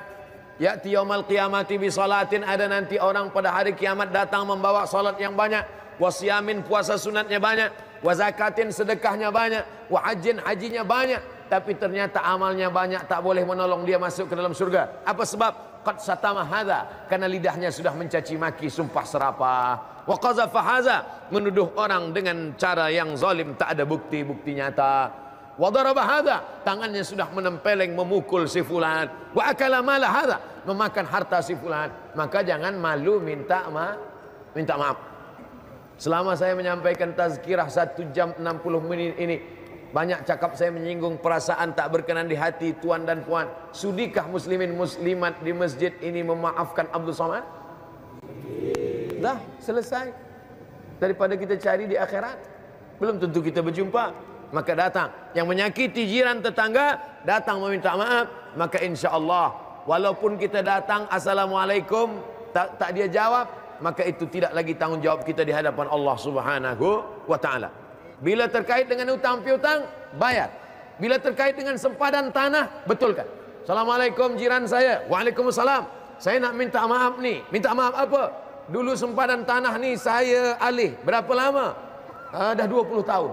ya'ti yaumal qiyamati bi salatin, ada nanti orang pada hari kiamat datang membawa salat yang banyak, wasiyamin, puasa sunatnya banyak, wa zakatin, sedekahnya banyak, wa hajjin, hajinya banyak, tapi ternyata amalnya banyak, tak boleh menolong dia masuk ke dalam surga. Apa sebab? Qad satama hadza, karena lidahnya sudah mencaci maki, sumpah serapah. Wa qazafa hadza, menuduh orang dengan cara yang zalim, tak ada bukti-bukti nyata. Wa daraba hadza, tangannya sudah menempeleng memukul si fulan. Wa akala mala hadza, memakan harta si fulan. Maka jangan malu minta maaf. Selama saya menyampaikan tazkirah 1 jam 60 menit ini, banyak cakap saya menyinggung perasaan tak berkenan di hati tuan dan puan. Sudikah muslimin muslimat di masjid ini memaafkan Abdul Samad? Dah selesai. Daripada kita cari di akhirat, belum tentu kita berjumpa. Maka datang yang menyakiti jiran tetangga, datang meminta maaf. Maka insya Allah, walaupun kita datang assalamualaikum, tak dia jawab, maka itu tidak lagi tanggung jawab kita di hadapan Allah Subhanahu wa taala. Bila terkait dengan hutang piutang, bayar. Bila terkait dengan sempadan tanah, betulkan. Assalamualaikum jiran saya. Waalaikumsalam. Saya nak minta maaf nih. Minta maaf apa? Dulu sempadan tanah nih saya alih. Berapa lama? Dah 20 tahun.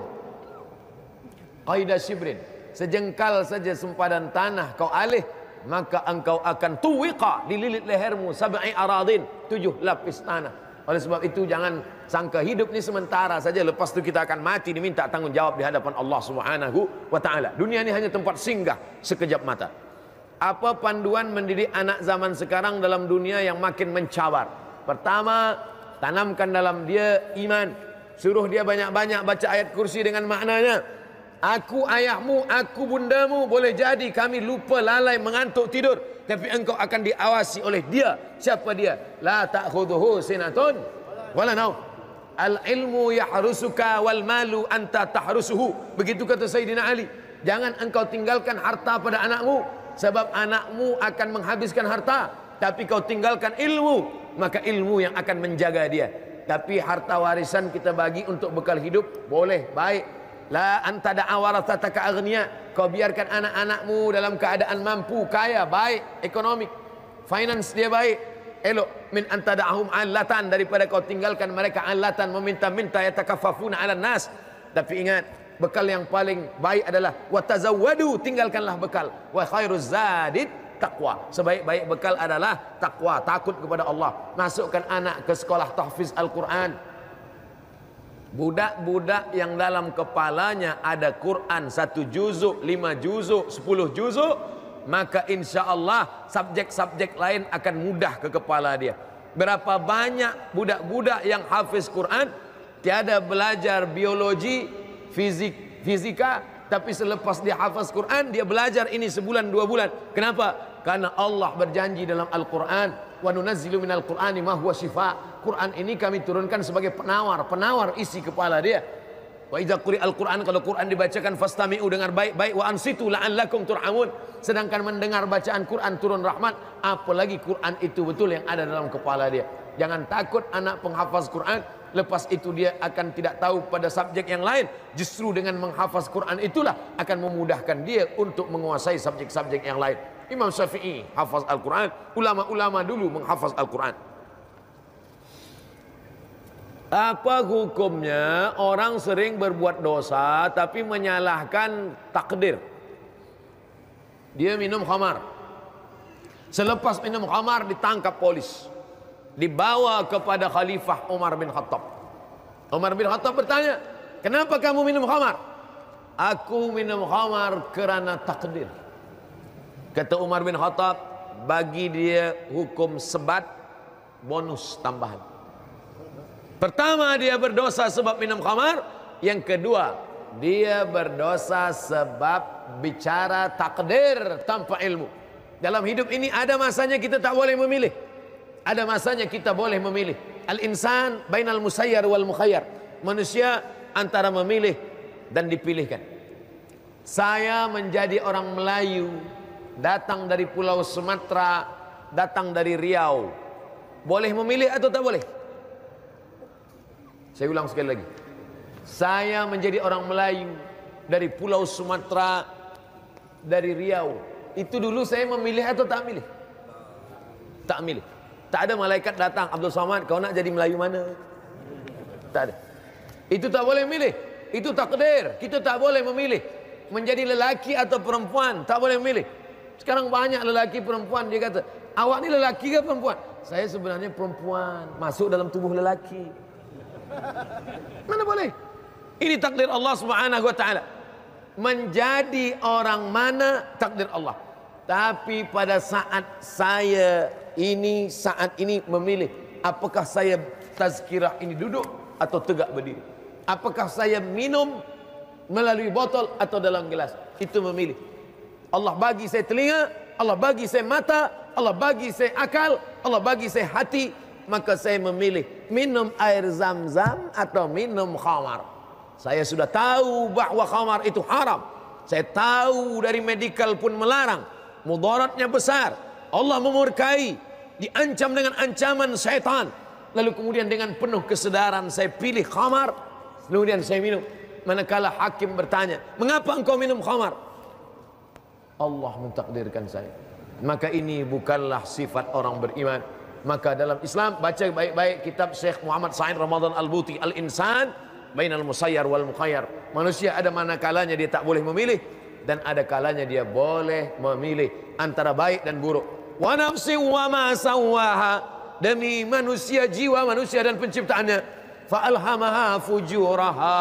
Qaidah Shibrin. Sejengkal saja sempadan tanah kau alih, maka engkau akan tuwiqa, dililit lehermu 7 aradin, 7 lapis tanah. Oleh sebab itu jangan sangka hidup ni sementara saja, lepas tu kita akan mati diminta tanggung jawab di hadapan Allah Subhanahu wa taala. Dunia ni hanya tempat singgah sekejap mata. Apa panduan mendidik anak zaman sekarang dalam dunia yang makin mencabar? Pertama, tanamkan dalam dia iman. Suruh dia banyak-banyak baca ayat kursi dengan maknanya. Aku ayahmu, aku bundamu, boleh jadi kami lupa, lalai, mengantuk, tidur, tapi engkau akan diawasi oleh dia. Siapa dia? La ta'khudhuhu sinatun wala naum. Al ilmu yahrusuka wal malu anta tahrusuhu. Begitu kata Sayyidina Ali. Jangan engkau tinggalkan harta pada anakmu, sebab anakmu akan menghabiskan harta. Tapi kau tinggalkan ilmu, maka ilmu yang akan menjaga dia. Tapi harta warisan kita bagi untuk bekal hidup, boleh, baik. La anta da'a warathataka aghniya, kau biarkan anak-anakmu dalam keadaan mampu, kaya, baik, ekonomi, finance dia baik, elok. Min anta da'ahum 'allatan, daripada kau tinggalkan mereka 'allatan, meminta-minta, yatakaffafuna 'alan nas. Tapi ingat, bekal yang paling baik adalah watazawwadu, tinggalkanlah bekal. Wa khairuz zadid taqwa, sebaik-baik bekal adalah takwa, takut kepada Allah. Masukkan anak ke sekolah tahfiz Al-Quran. Budak-budak yang dalam kepalanya ada Quran 1 juzuk, 5 juzuk, 10 juzuk, maka insya Allah subjek-subjek lain akan mudah ke kepala dia. Berapa banyak budak-budak yang hafiz Quran, tiada belajar biologi, fisika, tapi selepas dia hafiz Quran, dia belajar ini sebulan 2 bulan. Kenapa? Karena Allah berjanji dalam Al-Quran, wa nunazzilu minal Qur'ani ma huwa shifa. Quran ini kami turunkan sebagai penawar isi kepala dia. Wa idza quri'al Qur'an, kalau Quran dibacakan fastami'u, dengar baik-baik, wa ansitu la'allakum turhamun. Sedangkan mendengar bacaan Quran turun rahmat, apalagi Quran itu betul yang ada dalam kepala dia. Jangan takut anak penghafaz Quran, lepas itu dia akan tidak tahu pada subjek yang lain. Justru dengan menghafaz Quran itulah akan memudahkan dia untuk menguasai subjek-subjek yang lain. Imam Syafi'i hafaz Al-Quran, ulama-ulama dulu menghafaz Al-Quran. Apa hukumnya orang sering berbuat dosa tapi menyalahkan takdir? Dia minum khamar, selepas minum khamar ditangkap polis, dibawa kepada Khalifah Umar bin Khattab. Umar bin Khattab bertanya, kenapa kamu minum khamar? Aku minum khamar kerana takdir. Kata Umar bin Khattab, bagi dia hukum sebat, bonus tambahan. Pertama, dia berdosa sebab minum khamar. Yang kedua, dia berdosa sebab bicara takdir tanpa ilmu. Dalam hidup ini ada masanya kita tak boleh memilih, ada masanya kita boleh memilih. Al-insan bainal musayyar wal mukhayyar, manusia antara memilih dan dipilihkan. Saya menjadi orang Melayu, datang dari Pulau Sumatera, datang dari Riau, boleh memilih atau tak boleh? Saya ulang sekali lagi. Saya menjadi orang Melayu dari Pulau Sumatera, dari Riau. Itu dulu saya memilih atau tak milih? Tak milih. Tak ada malaikat datang, Abdul Somad, kau nak jadi Melayu mana? Tak ada. Itu tak boleh milih. Itu takdir. Kita tak boleh memilih. Menjadi lelaki atau perempuan, tak boleh memilih. Sekarang banyak lelaki perempuan, dia kata, awak ni lelaki ke perempuan? Saya sebenarnya perempuan, masuk dalam tubuh lelaki. Mana boleh? Ini takdir Allah Subhanahu wa taala. Menjadi orang mana takdir Allah. Tapi pada saat saat ini memilih, apakah saya tazkirah ini duduk atau tegak berdiri? Apakah saya minum melalui botol atau dalam gelas? Itu memilih. Allah bagi saya telinga, Allah bagi saya mata, Allah bagi saya akal, Allah bagi saya hati. Maka saya memilih minum air zam-zam atau minum khamar. Saya sudah tahu bahwa khamar itu haram. Saya tahu dari medikal pun melarang. Mudaratnya besar. Allah memurkai. Diancam dengan ancaman syaitan. Lalu kemudian dengan penuh kesedaran saya pilih khamar. Kemudian saya minum. Manakala hakim bertanya, mengapa engkau minum khamar? Allah mentakdirkan saya. Maka ini bukanlah sifat orang beriman. Maka dalam Islam, baca baik-baik kitab Syekh Muhammad Sa'id Ramadan Al-Buti, Al-Insan Bainal Musayyar wal Mukhayyar. Manusia ada mana kalanya dia tak boleh memilih, dan ada kalanya dia boleh memilih antara baik dan buruk. Wa nafsi wa ma sawwaha, demi manusia, jiwa manusia dan penciptaannya. Fa alhamaha fujuraha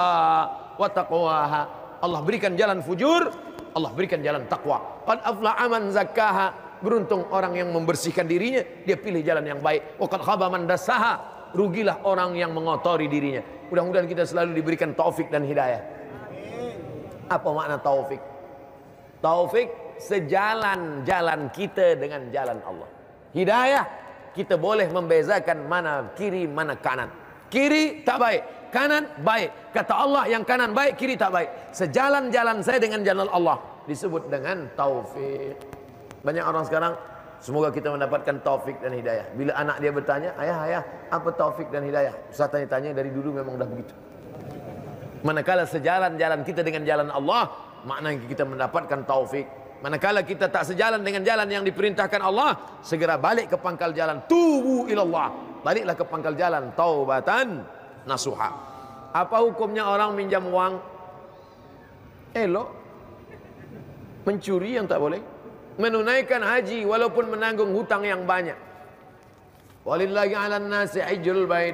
wa taqwaha. Allah berikan jalan fujur, Allah berikan jalan takwa. Qad aflaha man zakkaha, beruntung orang yang membersihkan dirinya, dia pilih jalan yang baik. Wa qad khaba man dassaha, rugilah orang yang mengotori dirinya. Mudah-mudahan kita selalu diberikan taufik dan hidayah. Apa makna taufik? Taufik sejalan jalan kita dengan jalan Allah. Hidayah, kita boleh membezakan mana kiri mana kanan. Kiri tak baik, kanan baik. Kata Allah yang kanan baik, kiri tak baik. Sejalan jalan saya dengan jalan Allah disebut dengan taufik. Banyak orang sekarang Semoga kita mendapatkan taufik dan hidayah. Bila anak dia bertanya, ayah, apa taufik dan hidayah? Ustaz tanya dari dulu memang dah begitu. Manakala sejalan jalan kita dengan jalan Allah, maknanya kita mendapatkan taufik. Manakala kita tak sejalan dengan jalan yang diperintahkan Allah, segera balik ke pangkal jalan. Tubu ilallah. Baliklah ke pangkal jalan. Taubatan nasuha. Apa hukumnya orang minjam uang? Elok. Mencuri yang tak boleh. Menunaikan haji walaupun menanggung hutang yang banyak. Walillahi 'alan nasi hajjul bait.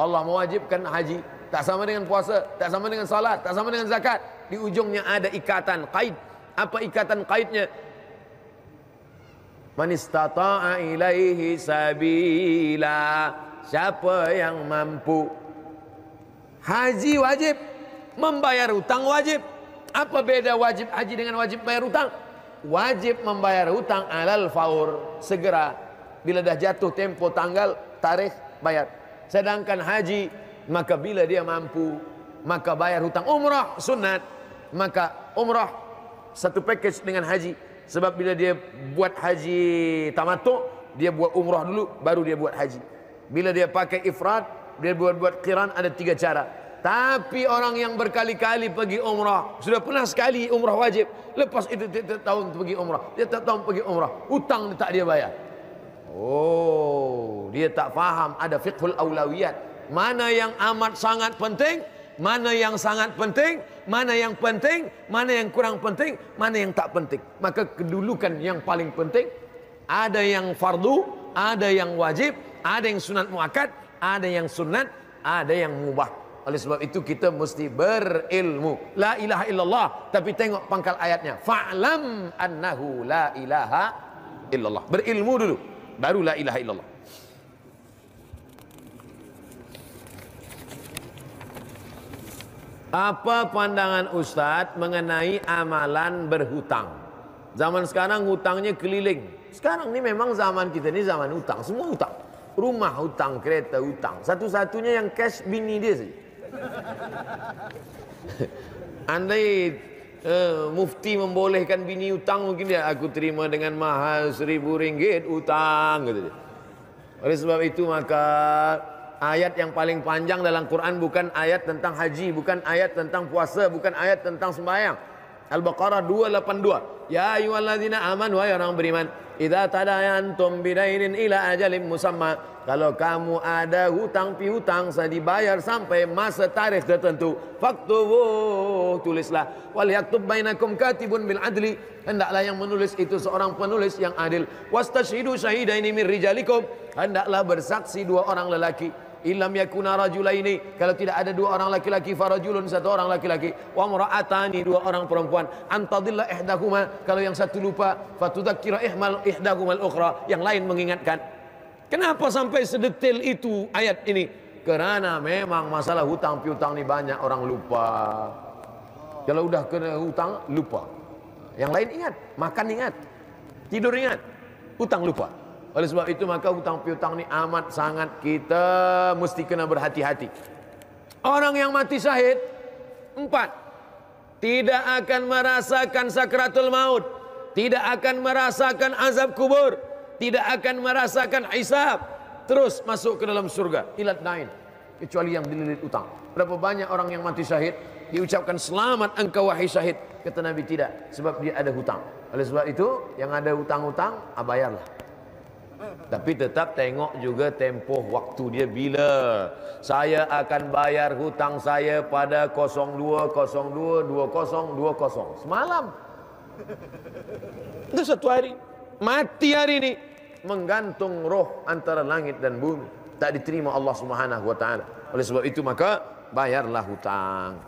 Allah mewajibkan haji. Tak sama dengan puasa, tak sama dengan salat, tak sama dengan zakat. Di ujungnya ada ikatan, qaid. Apa ikatan qaidnya? Man istata'a ilaihi sabila. Siapa yang mampu. Haji wajib, membayar hutang wajib. Apa beda wajib haji dengan wajib bayar hutang? Wajib membayar hutang alal faur, segera. Bila dah jatuh tempo tanggal tarikh bayar. Sedangkan haji, maka bila dia mampu, maka bayar hutang. Umrah sunat, maka umrah satu package dengan haji. Sebab bila dia buat haji tamattu, dia buat umrah dulu, baru dia buat haji. Bila dia pakai ifrad, dia buat qiran, ada 3 cara. Tapi orang yang berkali-kali pergi umrah, sudah pernah sekali umrah wajib, lepas itu tiap tahun pergi umrah, dia tiap tahun pergi umrah, hutang tak dia bayar. Oh, dia tak faham ada fiqhul aulawiyat. Mana yang amat sangat penting, mana yang sangat penting, mana yang penting, mana yang kurang penting, mana yang tak penting. Maka kedudukan yang paling penting. Ada yang fardu, ada yang wajib, ada yang sunat muakkad, ada yang sunat, ada yang mubah. Oleh sebab itu kita mesti berilmu. La ilaha illallah, tapi tengok pangkal ayatnya. Fa'lam annahu la ilaha illallah. Berilmu dulu, baru la ilaha illallah. Apa pandangan Ustadz mengenai amalan berhutang? Zaman sekarang hutangnya keliling. Sekarang ni memang zaman kita ni zaman hutang. Semua hutang. Rumah hutang, kereta hutang. Satu-satunya yang cash bini dia saja. Andai mufti membolehkan bini hutang, mungkin dia, aku terima dengan mahal RM1.000 hutang, kata dia. Oleh sebab itu maka ayat yang paling panjang dalam Quran bukan ayat tentang haji, bukan ayat tentang puasa, bukan ayat tentang sembahyang. Al-Baqarah 282. Ya ayyuhalladzina amanu, wahai orang beriman, idza tadayantum bidainin ila ajalin musamma. Kalau kamu ada hutang piutang, saya dibayar sampai masa tarikh tertentu, faktubu, tulislah. Wal yaktub bainakum katibun bil adli. Hendaklah yang menulis itu seorang penulis yang adil. Wastashhidu syahidaini min rijalikum. Hendaklah bersaksi 2 orang lelaki. Illam yakuna rajulaini, kalau tidak ada 2 orang laki-laki, farajulun, 1 orang laki-laki, wa mura'atani, 2 orang perempuan. Antadilla ihdahuma, kalau yang satu lupa, fatudzakkira ihdahuma al-ukhra, yang lain mengingatkan. Kenapa sampai sedetail itu ayat ini? Kerana memang masalah hutang piutang ni banyak orang lupa. Kalau udah kena hutang, lupa. Yang lain ingat, makan ingat, tidur ingat, hutang lupa. Oleh sebab itu maka hutang piutang ni amat sangat kita mesti kena berhati-hati. Orang yang mati syahid, 4, tidak akan merasakan sakratul maut, tidak akan merasakan azab kubur, tidak akan merasakan hisab, terus masuk ke dalam surga. Ilat nain, kecuali yang dililit utang. Berapa banyak orang yang mati syahid diucapkan selamat engkau wahai syahid, kata Nabi tidak, sebab dia ada hutang. Oleh sebab itu yang ada hutang-hutang, bayarlah. Tapi tetap tengok juga tempoh waktu dia bila. Saya akan bayar hutang saya pada 02.02.2020 semalam. Itu satu hari. Mati hari ini, menggantung roh antara langit dan bumi, tak diterima Allah Subhanahu wa taala. Oleh sebab itu maka bayarlah hutang.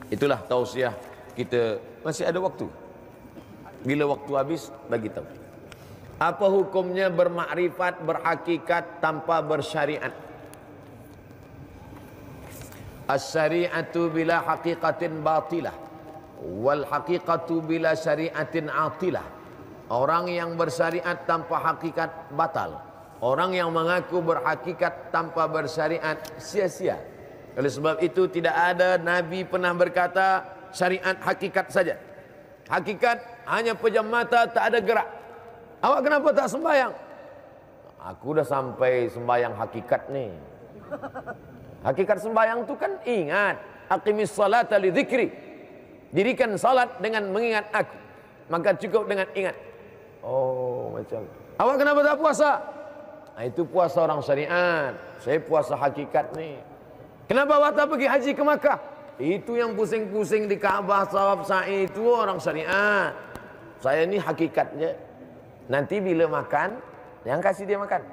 Itulah tausiah kita. Masih ada waktu. Bila waktu habis bagi tahu. Apa hukumnya bermakrifat, berhakikat tanpa bersyariat? As-syari'atu bila haqiqatin batilah, wal haqiqatu bila syari'atin atilah. Orang yang bersyariat tanpa hakikat batal. Orang yang mengaku berhakikat tanpa bersyariat sia-sia. Oleh sebab itu tidak ada Nabi pernah berkata syariat hakikat saja. Hakikat hanya pejam mata, tak ada gerak. Awak kenapa tak sembahyang? Aku udah sampai sembahyang hakikat nih. Hakikat sembahyang itu kan ingat. Aqimis salata li dzikri. Dirikan salat dengan mengingat aku. Maka cukup dengan ingat. Oh, macam. Awak kenapa tak puasa? Nah, itu puasa orang syariat. Saya puasa hakikat nih. Kenapa awak tak pergi haji ke Makkah? Itu yang pusing-pusing di Ka'bah, tawaf sa'i itu orang syariat. Saya ini hakikatnya. Nanti bila makan, yang kasih dia makan.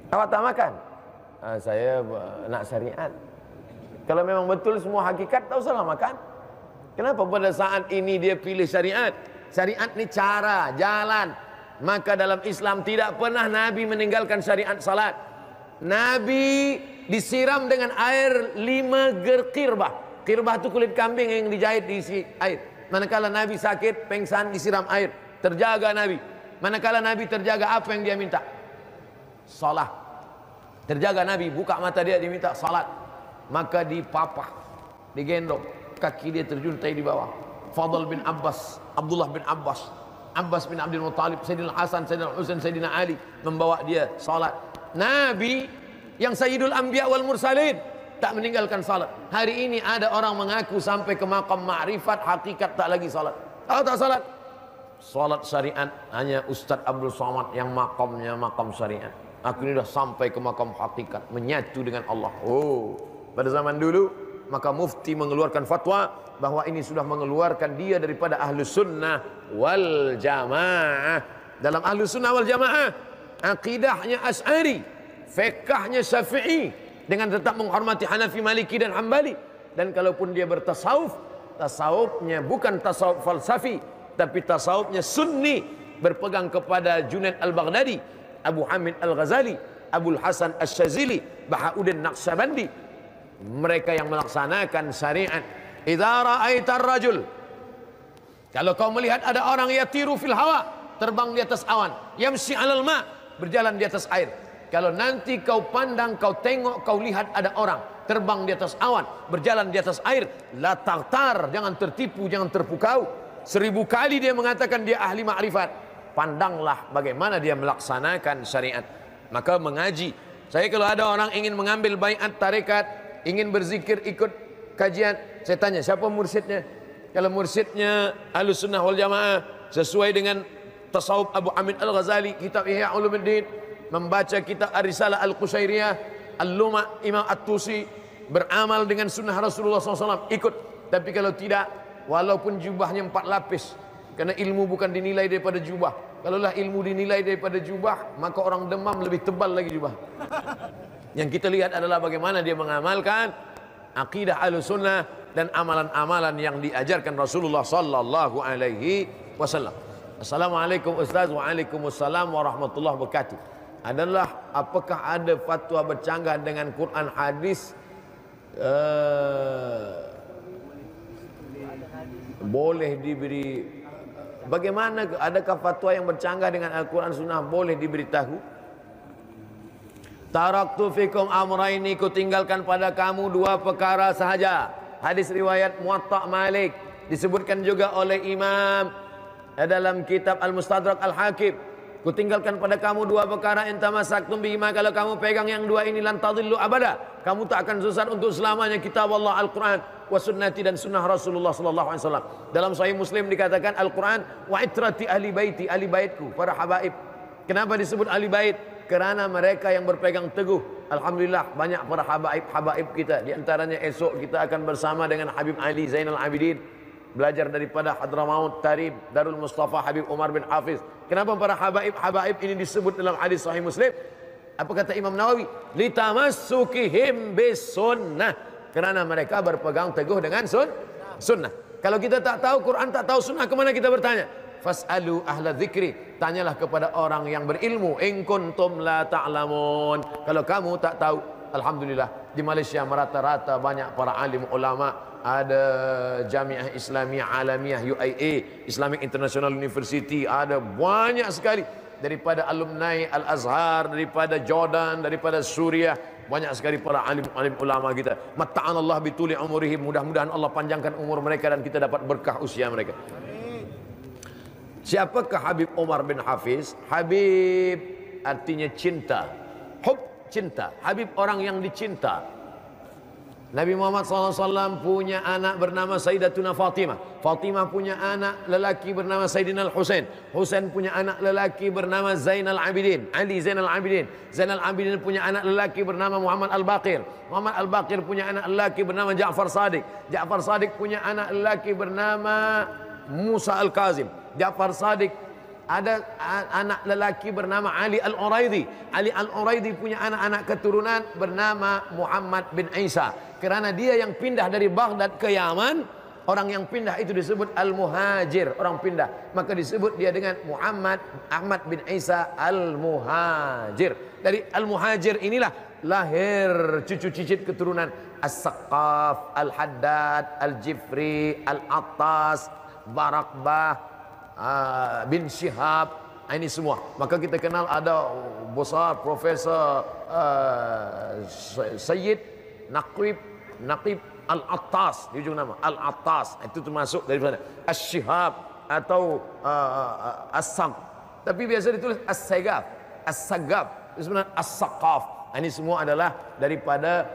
Awak tak makan? Saya nak syariat. Kalau memang betul semua hakikat, tak usahlah makan. Kenapa pada saat ini dia pilih syariat? Syariat ni cara, jalan. Maka dalam Islam tidak pernah Nabi meninggalkan syariat salat. Nabi disiram dengan air 5 ger qirbah. Qirbah itu kulit kambing yang dijahit diisi air. Manakala Nabi sakit, pengsan, disiram air. Terjaga Nabi. Manakala Nabi terjaga, apa yang dia minta? Salat. Terjaga Nabi, buka mata dia, diminta salat. Maka dipapah, digendong, kaki dia terjuntai di bawah. Fadl bin Abbas, Abdullah bin Abbas, Abbas bin Abdul Muttalib, Sayyidina Hasan, Sayyidina Husain, Sayyidina Ali membawa dia salat. Nabi yang Sayyidul Anbiya wal Mursalin tak meninggalkan salat. Hari ini ada orang mengaku sampai ke maqam ma'rifat, hakikat tak lagi salat. Tahu tak salat? Salat syariat hanya Ustaz Abdul Somad yang makamnya makam syariat. Aku ini dah sampai ke makam hakikat, menyatu dengan Allah. Oh, pada zaman dulu maka mufti mengeluarkan fatwa bahwa ini sudah mengeluarkan dia daripada ahlus sunnah wal jamaah. Dalam ahlus sunnah wal jamaah, akidahnya Asy'ari, fiqhnya Syafi'i, dengan tetap menghormati Hanafi, Maliki dan Hambali. Dan kalaupun dia bertasawuf, tasawufnya bukan tasawuf falsafi, tapi tasawufnya sunni, berpegang kepada Junaid al-Baghdadi, Abu Hamid al-Ghazali, Abul Hasan Asy-Syazili, Bahauddin Naqsyabandi. Mereka yang melaksanakan syariat. Idza ra'aitar rajul, kalau kau melihat ada orang yatiru fil hawa, terbang di atas awan, yamshi 'alal ma, berjalan di atas air. Kalau nanti kau pandang, kau tengok, kau lihat ada orang terbang di atas awan, berjalan di atas air, la taghtar, jangan tertipu, jangan terpukau. 1000 kali dia mengatakan dia ahli ma'rifat, pandanglah bagaimana dia melaksanakan syariat. Maka mengaji. Saya kalau ada orang ingin mengambil baiat tarekat, ingin berzikir ikut kajian, saya tanya siapa mursyidnya. Kalau mursyidnya Ahlus Sunnah wal Jamaah sesuai dengan tasawuf Abu Hamid al-Ghazali, kitab Ihya Ulumuddin, membaca kitab Ar-Risalah Al-Qushairiyah, Al-Luma' Imam At-Tusi, beramal dengan sunnah Rasulullah SAW, ikut. Tapi kalau tidak, walaupun jubahnya 4 lapis, karena ilmu bukan dinilai daripada jubah. Kalaulah ilmu dinilai daripada jubah, maka orang demam lebih tebal lagi jubah. Yang kita lihat adalah bagaimana dia mengamalkan akidah Ahlussunnah dan amalan-amalan yang diajarkan Rasulullah sallallahu alaihi wasallam. Assalamualaikum Ustaz. Waalaikumsalam warahmatullahi wabarakatuh. Adalah apakah ada fatwa bercanggah dengan Quran hadis boleh diberi, bagaimana, adakah fatwa yang bercanggah dengan Al-Quran Sunnah boleh diberitahu? Taraktu fikum amraini, ku tinggalkan pada kamu 2 perkara sahaja. Hadis riwayat Muwatta Malik, disebutkan juga oleh Imam dalam kitab Al-Mustadrak Al-Hakim. Ku tinggalkan pada kamu 2 perkara, in tamassaktum bihima, kalau kamu pegang yang 2 ini lan tadillu abada, kamu tak akan sesat untuk selamanya. Kitab Allah Al-Quran wa sunnati, dan sunnah Rasulullah sallallahu alaihi wasallam. Dalam Sahih Muslim dikatakan Al-Quran wa itrati ahli baiti, ahli baitku, para habaib. Kenapa disebut ahli bait? Kerana mereka yang berpegang teguh. Alhamdulillah banyak para habaib kita. Di antaranya esok kita akan bersama dengan Habib Ali Zainal Abidin, belajar daripada Hadramaut Tarib Darul Mustafa Habib Umar bin Hafiz. Kenapa para habaib ini disebut dalam hadis Sahih Muslim? Apa kata Imam Nawawi? Litamassukihim bis sunnah, kerana mereka berpegang teguh dengan sunnah. Kalau kita tak tahu Quran, tak tahu sunnah, kemana kita bertanya? Fas'alu ahla dzikri, tanyalah kepada orang yang berilmu. In kuntum la ta'lamun, kalau kamu tak tahu. Alhamdulillah di Malaysia merata-rata banyak para alim ulama. Ada Jamiah Islamiyah Alamiyah UIA, Islamic International University, ada banyak sekali daripada alumni Al-Azhar, daripada Jordan, daripada Suriah. Banyak sekali para alim ulama kita. Matta'anallah bituli umurihim, mudah-mudahan Allah panjangkan umur mereka dan kita dapat berkah usia mereka. Siapakah Habib Umar bin Hafiz? Habib artinya cinta. Hub, cinta. Habib orang yang dicinta. Nabi Muhammad SAW punya anak bernama Sayyidatuna Fatimah. Fatimah punya anak lelaki bernama Sayyidina Al-Husain. Husain punya anak lelaki bernama Zainal Abidin, Ali Zainal Abidin. Zainal Abidin punya anak lelaki bernama Muhammad Al-Baqir. Muhammad Al-Baqir punya anak lelaki bernama Ja'far Sadiq. Ja'far Sadiq punya anak lelaki bernama Musa Al-Kazim. Ja'far Sadiq ada anak lelaki bernama Ali Al-Uraidi. Ali Al-Uraidi punya anak-anak keturunan bernama Muhammad bin Isa. Kerana dia yang pindah dari Baghdad ke Yaman, orang yang pindah itu disebut Al-Muhajir, orang pindah. Maka disebut dia dengan Muhammad Ahmad bin Isa Al-Muhajir. Dari Al-Muhajir inilah lahir cucu cicit keturunan As-Saqqaf, Al-Haddad, Al-Jifri, Al-Attas, Barakbah, bin Syihab, ini semua. Maka kita kenal ada besar Profesor Sayyid Naqib Al-Attas di ujung nama Al-Attas, itu termasuk daripada As-Syihab atau As-Sam, tapi biasa ditulis As-Sagaf, As-Sagaf itu sebenarnya As-Saqqaf. Ini semua adalah daripada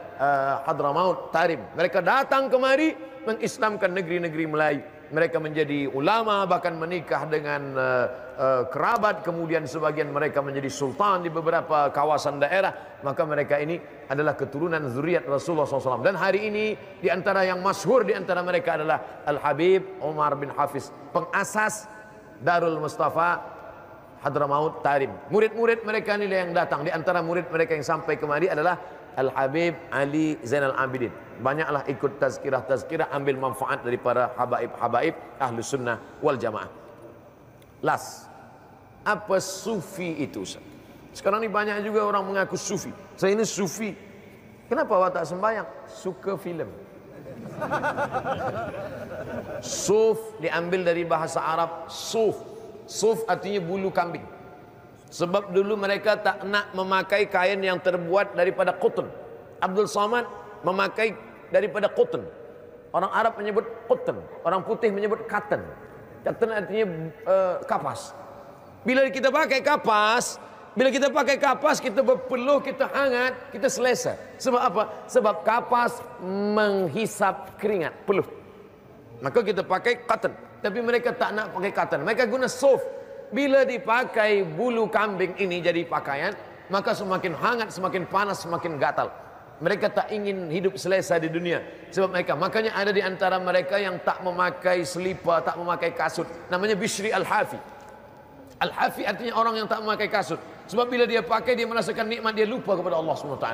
Hadramaut, Tarim. Mereka datang kemari mengislamkan negeri-negeri Melayu. Mereka menjadi ulama, bahkan menikah dengan kerabat. Kemudian sebagian mereka menjadi sultan di beberapa kawasan daerah. Maka mereka ini adalah keturunan zuriat Rasulullah SAW. Dan hari ini di antara yang masyhur di antara mereka adalah Al-Habib Umar bin Hafiz, pengasas Darul Mustafa Hadramaut Tarim. Murid-murid mereka ini yang datang. Di antara murid mereka yang sampai kemari adalah Al-Habib Ali Zainal Abidin. Banyaklah ikut tazkirah, ambil manfaat daripada habaib Ahlus Sunnah wal Jamaah. Las, apa sufi itu? Sekarang ini banyak juga orang mengaku sufi. Saya ini sufi. Kenapa awak tak sembahyang? Suka filem. Suf diambil dari bahasa Arab suf. Suf artinya bulu kambing. Sebab dulu mereka tak nak memakai kain yang terbuat daripada qutn. Abdul Samad memakai daripada qutn. Orang Arab menyebut qutn, orang putih menyebut cotton. Cotton artinya kapas. Bila kita pakai kapas, kita berpeluh, kita hangat, kita selesa. Sebab apa? Sebab kapas menghisap keringat, peluh. Maka kita pakai cotton. Tapi mereka tak nak pakai cotton. Mereka guna suf. Bila dipakai bulu kambing ini jadi pakaian, maka semakin hangat, semakin panas, semakin gatal. Mereka tak ingin hidup selesa di dunia. Sebab mereka, makanya ada di antara mereka yang tak memakai selipar, tak memakai kasut. Namanya Bishri Al-Hafi. Al-Hafi artinya orang yang tak memakai kasut. Sebab bila dia pakai, dia merasakan nikmat, dia lupa kepada Allah SWT.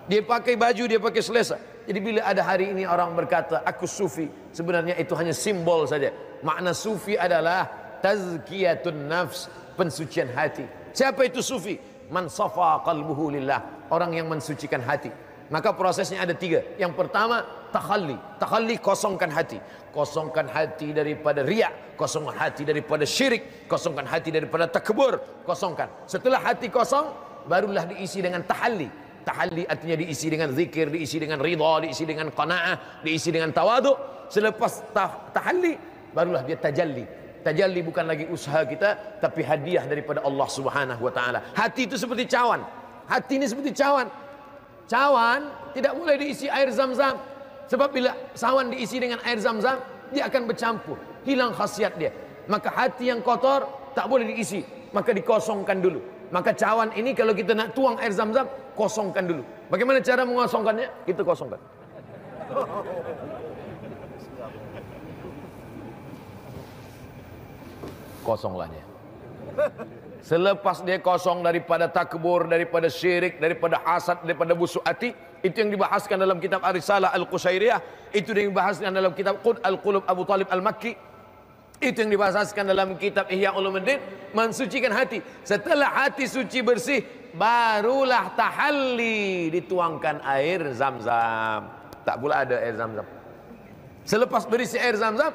Dia pakai baju, dia pakai selesa. Jadi bila ada hari ini orang berkata, aku sufi, sebenarnya itu hanya simbol saja. Makna sufi adalah tazkiyatun nafs, pensucian hati. Siapa itu sufi? Man safa qalbuhu lillah, orang yang mensucikan hati. Maka prosesnya ada 3. Yang pertama, takhalli. Takhalli, kosongkan hati. Kosongkan hati daripada riak, kosongkan hati daripada syirik, kosongkan hati daripada takbur, kosongkan. Setelah hati kosong, barulah diisi dengan tahalli. Tahalli artinya diisi dengan zikir, diisi dengan ridha, diisi dengan qanaah, diisi dengan tawaduk. Selepas tahalli, barulah dia tajalli. Tajalli bukan lagi usaha kita, tapi hadiah daripada Allah Subhanahu wa taala. Hati itu seperti cawan. Hati ini seperti cawan. Cawan tidak boleh diisi air Zam-Zam. Sebab bila cawan diisi dengan air Zam-Zam, dia akan bercampur, hilang khasiat dia. Maka hati yang kotor tak boleh diisi, maka dikosongkan dulu. Maka cawan ini kalau kita nak tuang air Zam-Zam, kosongkan dulu. Bagaimana cara mengosongkannya? Kita kosongkan. Kosonglah dia. Selepas dia kosong daripada takbur, daripada syirik, daripada hasad, daripada busuk hati, itu yang dibahaskan dalam kitab Ar-Risalah Al-Qushairiyah, itu yang dibahaskan dalam kitab Qud Al-Qulub Abu Talib Al-Makki, itu yang dibahaskan dalam kitab Ihya Ulumuddin, mensucikan hati. Setelah hati suci bersih, barulah tahalli, dituangkan air Zam-Zam. Tak pula ada air Zam-Zam. Selepas berisi air Zam-Zam,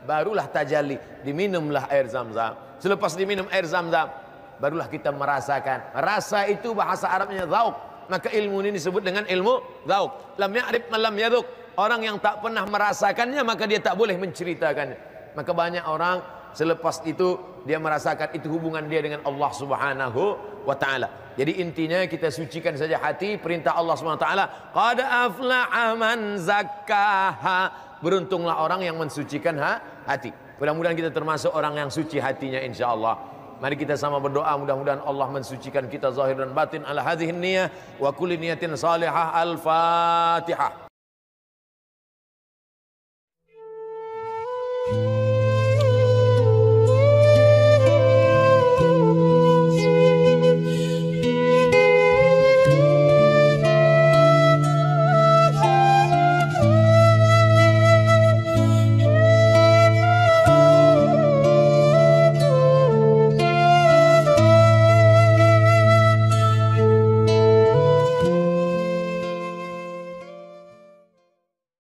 barulah tajalli, diminumlah air Zam-Zam. Selepas diminum air Zam-Zam, barulah kita merasakan. Rasa itu bahasa Arabnya zauk. Maka ilmu ini disebut dengan ilmu zauk. Lam ya'rif man lam yaduk. Orang yang tak pernah merasakannya, maka dia tak boleh menceritakannya. Maka banyak orang Selepas itu dia merasakan itu hubungan dia dengan Allah Subhanahu wa taala. Jadi intinya kita sucikan saja hati. Perintah Allah Subhanahu wa taala, qad aflaha man zakkaha. Beruntunglah orang yang mensucikan hati. Mudah-mudahan kita termasuk orang yang suci hatinya insyaallah. Mari kita sama berdoa, mudah-mudahan Allah mensucikan kita zahir dan batin. Ala hadhihi niyah wa kulli niyatin salihah. Al-Fatihah.